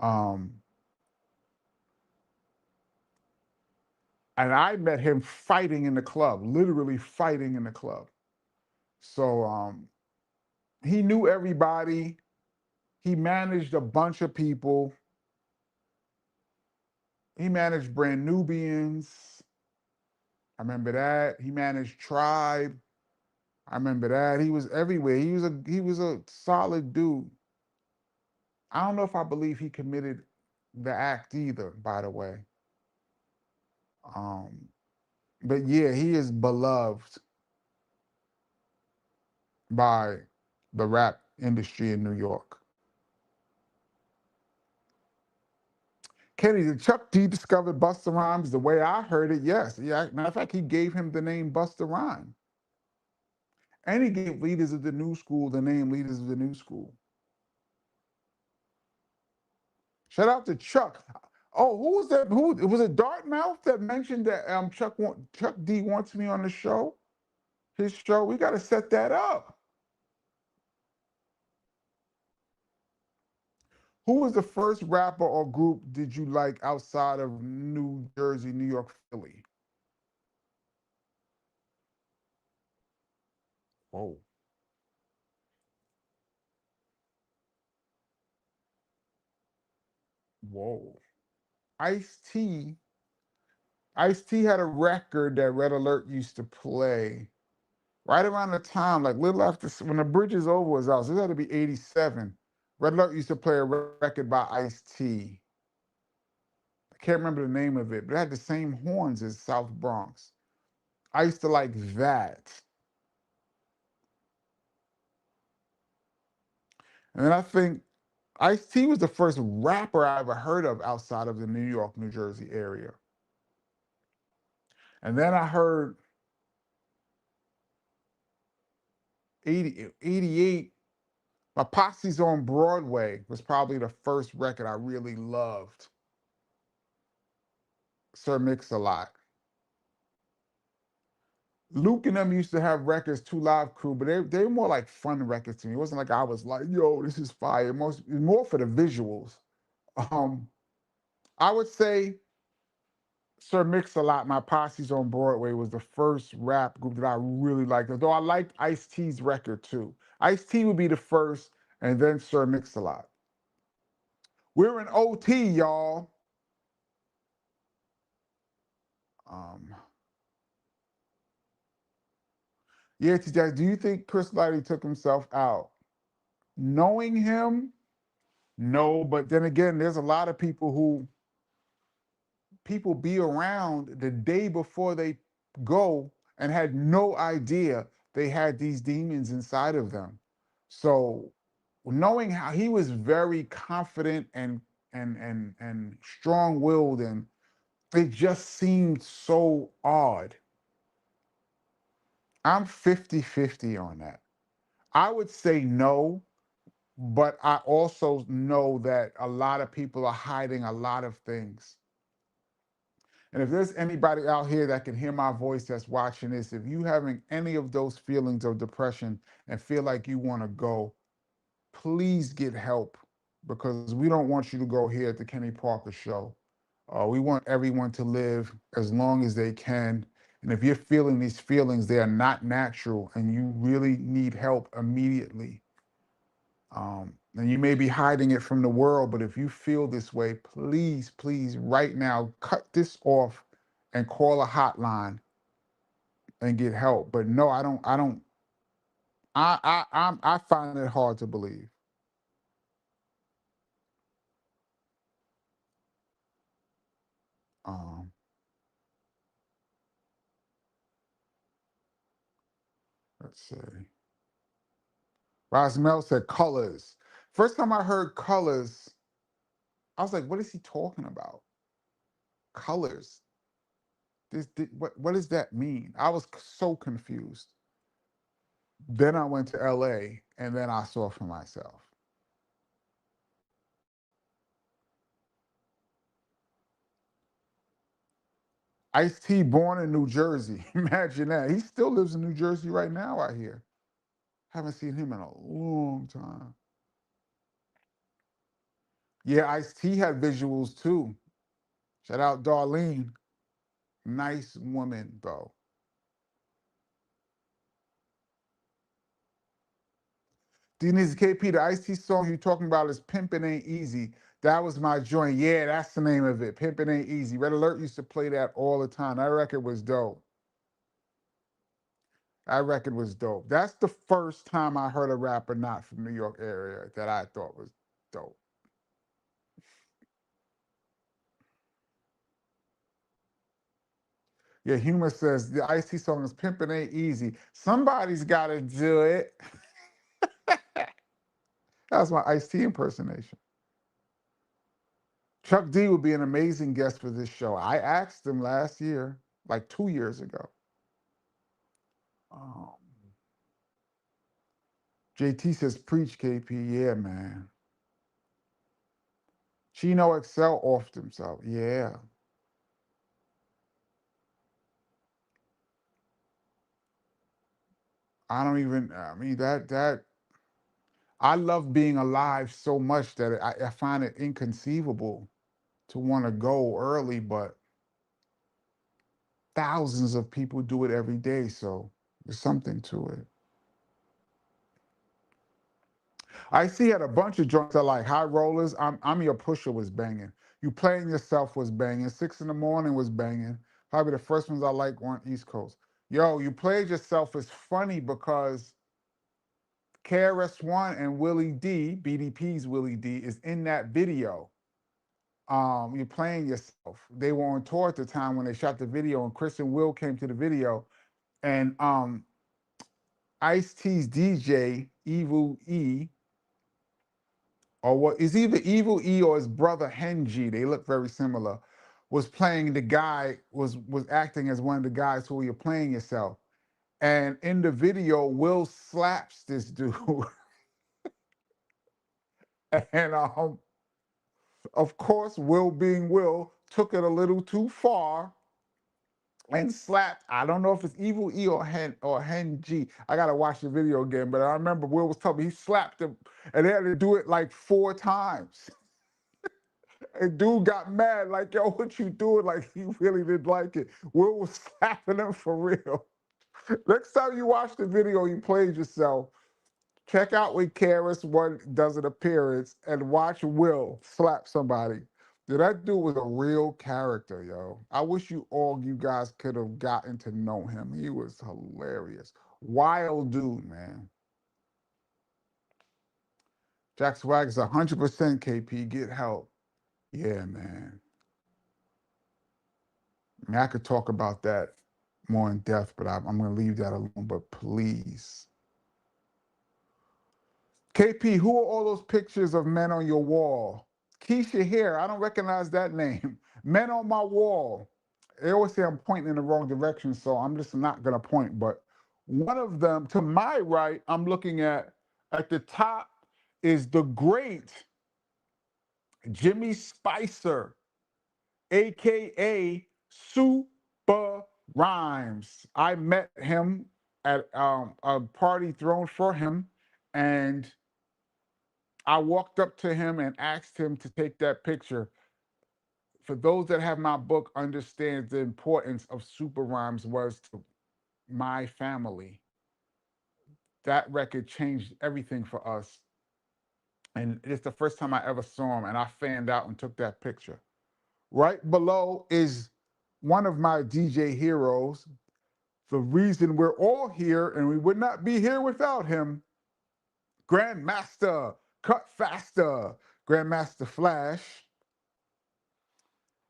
And I met him fighting in the club, literally fighting in the club. So he knew everybody. He managed a bunch of people. He managed Brand Nubians. I remember that. He managed Tribe. I remember that. He was everywhere. He was a solid dude. I don't know if I believe he committed the act either, by the way. But yeah, he is beloved by the rap industry in New York. Kenny, did Chuck D discover Busta Rhymes? The way I heard it, yes. Yeah, matter of fact, he gave him the name Busta Rhymes. And he gave Leaders of the New School the name Leaders of the New School. Shout out to Chuck. Oh, who was that? Who was it? Dartmouth that mentioned that Chuck D wants me on the show. His show. We got to set that up. Who was the first rapper or group did you like outside of New Jersey, New York, Philly? Whoa. Whoa. Ice-T. Ice-T had a record that Red Alert used to play right around the time, like little after when The Bridge Is Over was out. So it had to be 87. Red Alert used to play a record by Ice-T. I can't remember the name of it, but it had the same horns as South Bronx. I used to like that. And then I think Ice-T was the first rapper I ever heard of outside of the New York, New Jersey area. And then I heard 88, My Posse's on Broadway was probably the first record I really loved. Sir Mix-a-Lot. Luke and them used to have records, Two Live Crew, but they were more like fun records to me. It wasn't like I was like, yo, this is fire. More for the visuals. I would say Sir Mix-a-Lot, My Posse's on Broadway was the first rap group that I really liked, although I liked Ice-T's record too. Ice-T would be the first, and then Sir Mix-a-Lot. We're in OT, y'all. Um, yeah, TJ, do you think Chris Lighty took himself out? Knowing him, no, but then again, there's a lot of people be around the day before they go and had no idea they had these demons inside of them. So knowing how he was very confident and strong-willed, and it just seemed so odd. I'm 50-50 on that. I would say no, but I also know that a lot of people are hiding a lot of things. And if there's anybody out here that can hear my voice that's watching this, if you having any of those feelings of depression and feel like you want to go, please get help, because we don't want you to go here at the Kenny Parker Show. We want everyone to live as long as they can. And if you're feeling these feelings, they are not natural and you really need help immediately. And you may be hiding it from the world, but if you feel this way, please, please, right now, cut this off and call a hotline and get help. But no, I find it hard to believe. Um, let's see. Rosmel said colors. First time I heard colors, I was like, what is he talking about? Colors. What does that mean? I was so confused. Then I went to LA and then I saw for myself. Ice-T born in New Jersey. Imagine that. He still lives in New Jersey right now, I hear. Haven't seen him in a long time. Yeah, Ice-T had visuals too. Shout out Darlene. Nice woman, though. Denise KP, the Ice-T song you talking about is Pimpin' Ain't Easy. That was my joint. Yeah, that's the name of it. Pimpin' Ain't Easy. Red Alert used to play that all the time. That record was dope. That record was dope. That's the first time I heard a rapper not from New York area that I thought was dope. Yeah, Humor says the Ice-T song is Pimpin' Ain't Easy. Somebody's got to do it. That was my Ice-T impersonation. Chuck D would be an amazing guest for this show. I asked him last year, like 2 years ago. Um, JT says, preach, KP. Yeah, man. Chino Excel offed himself. Yeah. I mean, I love being alive so much that I find it inconceivable to want to go early, but thousands of people do it every day. So there's something to it. I see had a bunch of joints I like. High Rollers, I'm Your Pusher was banging. You Playing Yourself was banging. 6 in the Morning was banging. Probably the first ones I like on East Coast. Yo, You Played Yourself is funny because KRS-One and Willie D, BDP's Willie D, is in that video. You're Playing Yourself. They were on tour at the time when they shot the video, and Chris and Will came to the video, and Ice-T's DJ, Evil E, or what is either Evil E or his brother Henji, they look very similar, was playing the guy, was acting as one of the guys who You're Playing Yourself. And in the video, Will slaps this dude. And of course, Will being Will, took it a little too far and slapped. I don't know if it's Evil E or Hen G. I gotta watch the video again, but I remember Will was telling me he slapped him, and they had to do it like 4 times. And dude got mad, like, yo, what you doing? Like, he really didn't like it. Will was slapping him for real. Next time you watch the video, You Played Yourself, Check out when Karis one does an appearance and watch Will slap somebody. Dude, that dude was a real character, yo. I wish you guys could have gotten to know him. He was hilarious. Wild dude, man. Jack Swag is 100% KP. Get help. Yeah, man. I mean, I could talk about that more in depth, but I'm going to leave that alone. But please. KP, who are all those pictures of men on your wall? Keisha here. I don't recognize that name. Men on my wall. They always say I'm pointing in the wrong direction, so I'm just not going to point. But one of them, to my right, I'm looking at the top is the great Jimmy Spicer, a.k.a. Super Rhymes. I met him at a party thrown for him, and I walked up to him and asked him to take that picture. For those that have my book, understands the importance of Super Rhymes was to my family. That record changed everything for us. And it's the first time I ever saw him, and I fanned out and took that picture. Right below is one of my DJ heroes, the reason we're all here, and we would not be here without him, Grandmaster, Cut Faster, Grandmaster Flash.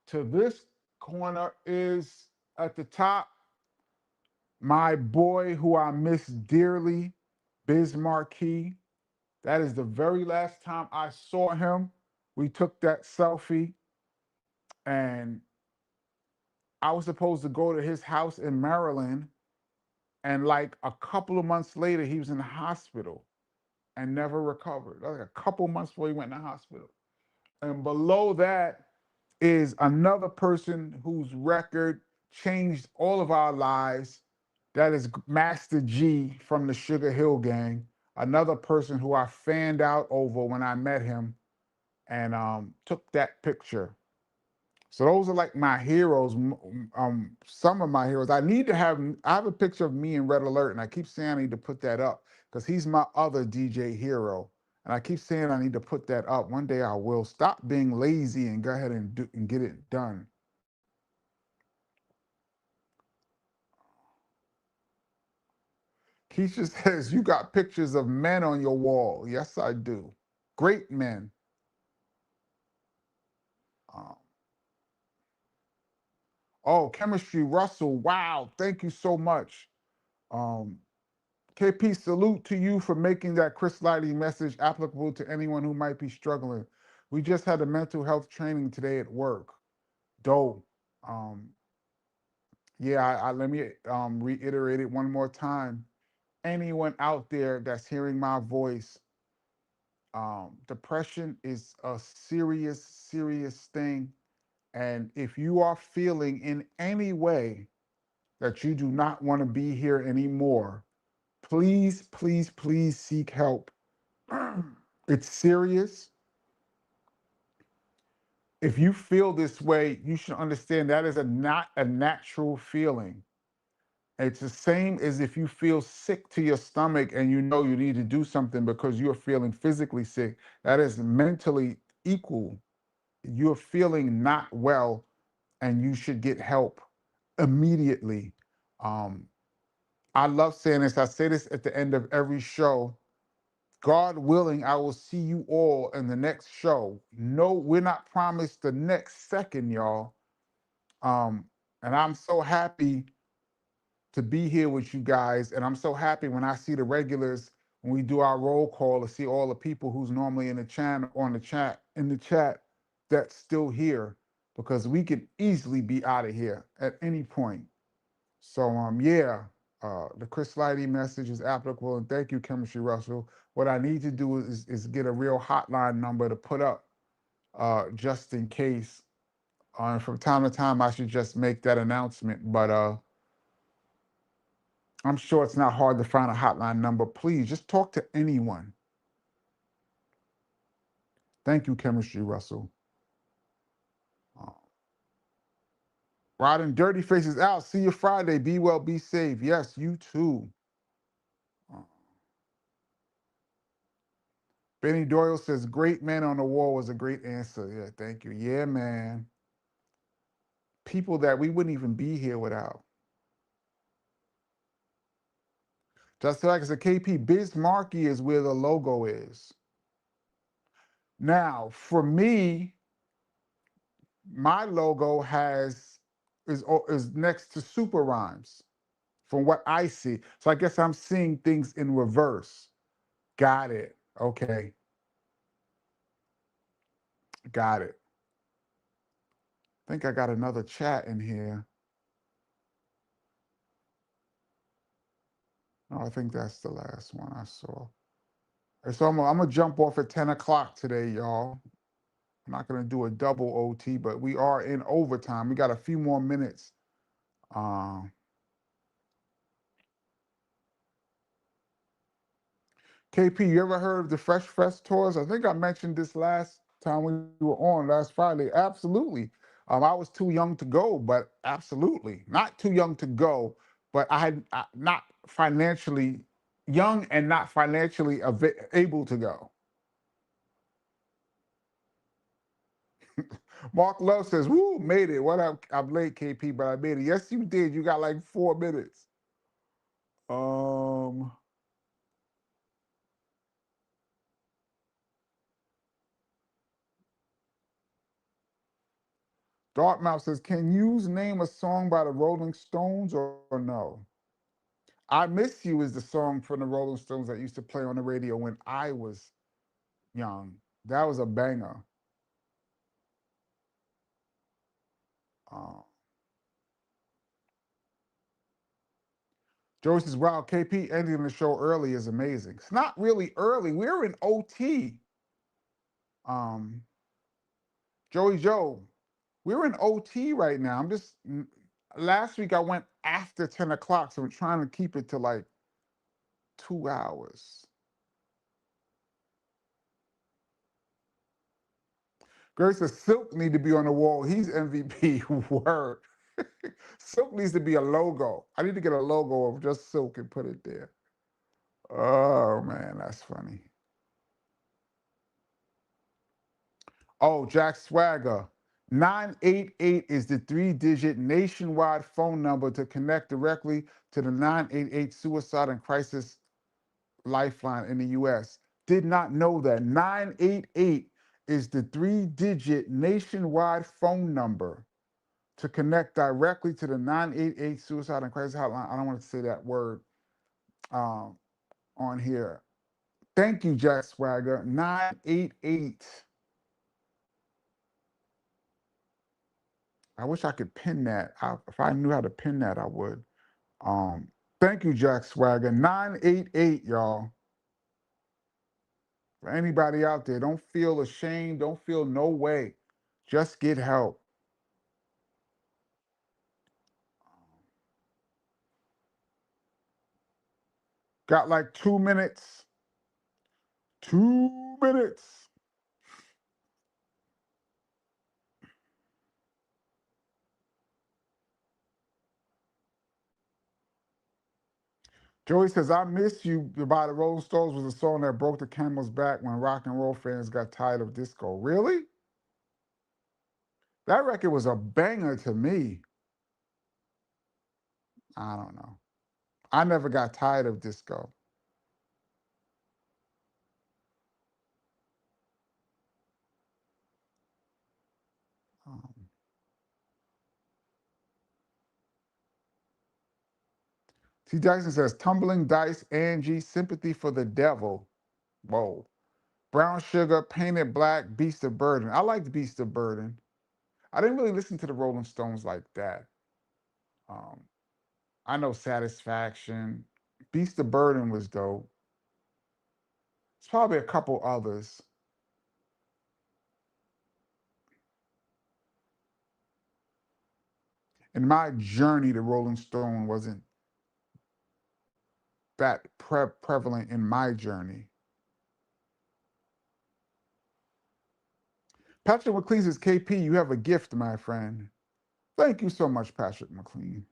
To this corner is at the top, my boy who I miss dearly, Biz Marquis. That is the very last time I saw him. We took that selfie, and I was supposed to go to his house in Maryland. And like a couple of months later, he was in the hospital and never recovered. Like a couple months before he went in the hospital. And below that is another person whose record changed all of our lives. That is Master G from the Sugar Hill Gang. Another person who I fanned out over when I met him and took that picture. So those are like my heroes. Some of my heroes. I have a picture of me in Red Alert, and I keep saying I need to put that up because he's my other DJ hero. And I keep saying I need to put that up. One day I will. Stop being lazy and go ahead and get it done. Keisha says, you got pictures of men on your wall. Yes, I do. Great men. Um, oh, Chemistry Russell. Wow. Thank you so much. Um, KP, salute to you for making that Chris Lighty message applicable to anyone who might be struggling. We just had a mental health training today at work. Dope. Um, yeah, let me reiterate it one more time. Anyone out there that's hearing my voice, depression is a serious, serious thing. And if you are feeling in any way that you do not want to be here anymore, please, please, please seek help. It's serious. If you feel this way, you should understand that is not a natural feeling. It's the same as if you feel sick to your stomach and you know you need to do something because you're feeling physically sick. That is mentally equal. You're feeling not well and you should get help immediately. Um, I love saying this. I say this at the end of every show. God willing, I will see you all in the next show. No, we're not promised the next second, y'all. And I'm so happy to be here with you guys. And I'm so happy when I see the regulars, when we do our roll call, to see all the people who's normally in the channel, in the chat, that's still here, because we could easily be out of here at any point. So yeah, the Chris Lighty message is applicable, and thank you, Chemistry Russell. What I need to do is get a real hotline number to put up, just in case. From time to time, I should just make that announcement, but I'm sure it's not hard to find a hotline number. Please just talk to anyone. Thank you, Chemistry Russell. Riding Dirty Faces out. See you Friday. Be well, be safe. Yes, you too. Benny Doyle says, "Great Man on the Wall" was a great answer. Yeah, thank you. Yeah, man. People that we wouldn't even be here without. Just like I said, KP, Bismarcky is where the logo is. Now, for me, my logo is next to Super Rhymes, from what I see. So I guess I'm seeing things in reverse. Got it. Okay. Got it. I think I got another chat in here. No, I think that's the last one I saw. So I'm gonna jump off at 10 o'clock today, y'all. I'm not gonna do a double OT, but we are in overtime. We got a few more minutes. Um, KP, you ever heard of the Fresh Fest tours? I think I mentioned this last time we were on last Friday. Absolutely. I was too young to go, but absolutely not too young to go, but not financially young and not financially able to go. Mark Love says, "Woo, made it. What up? I'm late, KP, but I made it." Yes, you did. You got like 4 minutes. Um, Dartmouth says, "Can you name a song by the Rolling Stones or no?" "I Miss You" is the song from the Rolling Stones that used to play on the radio when I was young. That was a banger. Uh, Joey says, "Wow, KP ending the show early is amazing." It's not really early. We're in OT. Um, Joey Joe, we're in OT right now. Last week I went after 10 o'clock, so we're trying to keep it to like 2 hours. Grace says, "Silk need to be on the wall. He's MVP." Word. Silk needs to be a logo. I need to get a logo of just Silk and put it there. Oh, man, that's funny. Oh, Jack Swagger. 988 is the 3-digit nationwide phone number to connect directly to the 988 Suicide and Crisis Lifeline in the US. Did not know that. 988 is the 3-digit nationwide phone number to connect directly to the 988 Suicide and Crisis Hotline. I don't want to say that word on here. Thank you, Jack Swagger. 988. I wish I could pin that. If I knew how to pin that, I would. Thank you, Jack Swagger. 988, y'all. For anybody out there, don't feel ashamed. Don't feel no way. Just get help. Got like 2 minutes. 2 minutes. Joey says, "I Miss You" by the Rolling Stones was a song that broke the camel's back when rock and roll fans got tired of disco. Really? That record was a banger to me. I don't know. I never got tired of disco. Um, T. Jackson says, "Tumbling Dice, Angie, Sympathy for the Devil." Whoa. Brown Sugar, Painted Black, Beast of Burden. I liked Beast of Burden. I didn't really listen to the Rolling Stones like that. Um, I know Satisfaction. Beast of Burden was dope. It's probably a couple others. In my journey, the Rolling Stone wasn't that prevalent in my journey. Patrick McLean says, "KP, you have a gift, my friend." Thank you so much, Patrick McLean.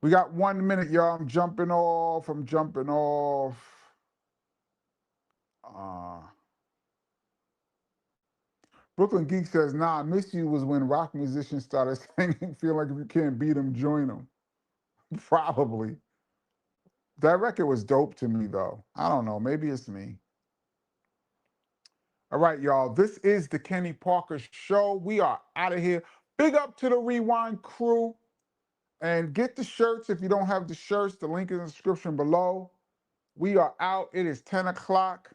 We got 1 minute, y'all. I'm jumping off. Brooklyn Geek says, nah, I Miss You was when rock musicians started singing, feel like if you can't beat them, join them. Probably. That record was dope to me, though. I don't know. Maybe it's me. All right, y'all. This is the Kenny Parker Show. We are out of here. Big up to the Rewind crew. And get the shirts if you don't have the shirts. The link is in the description below. We are out. It is 10 o'clock.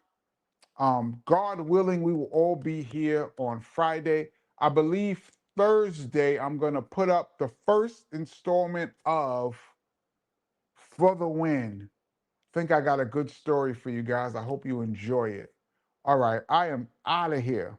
God willing, we will all be here on Friday. I believe Thursday, I'm going to put up the first installment of For the Win. I think I got a good story for you guys. I hope you enjoy it. All right, I am out of here.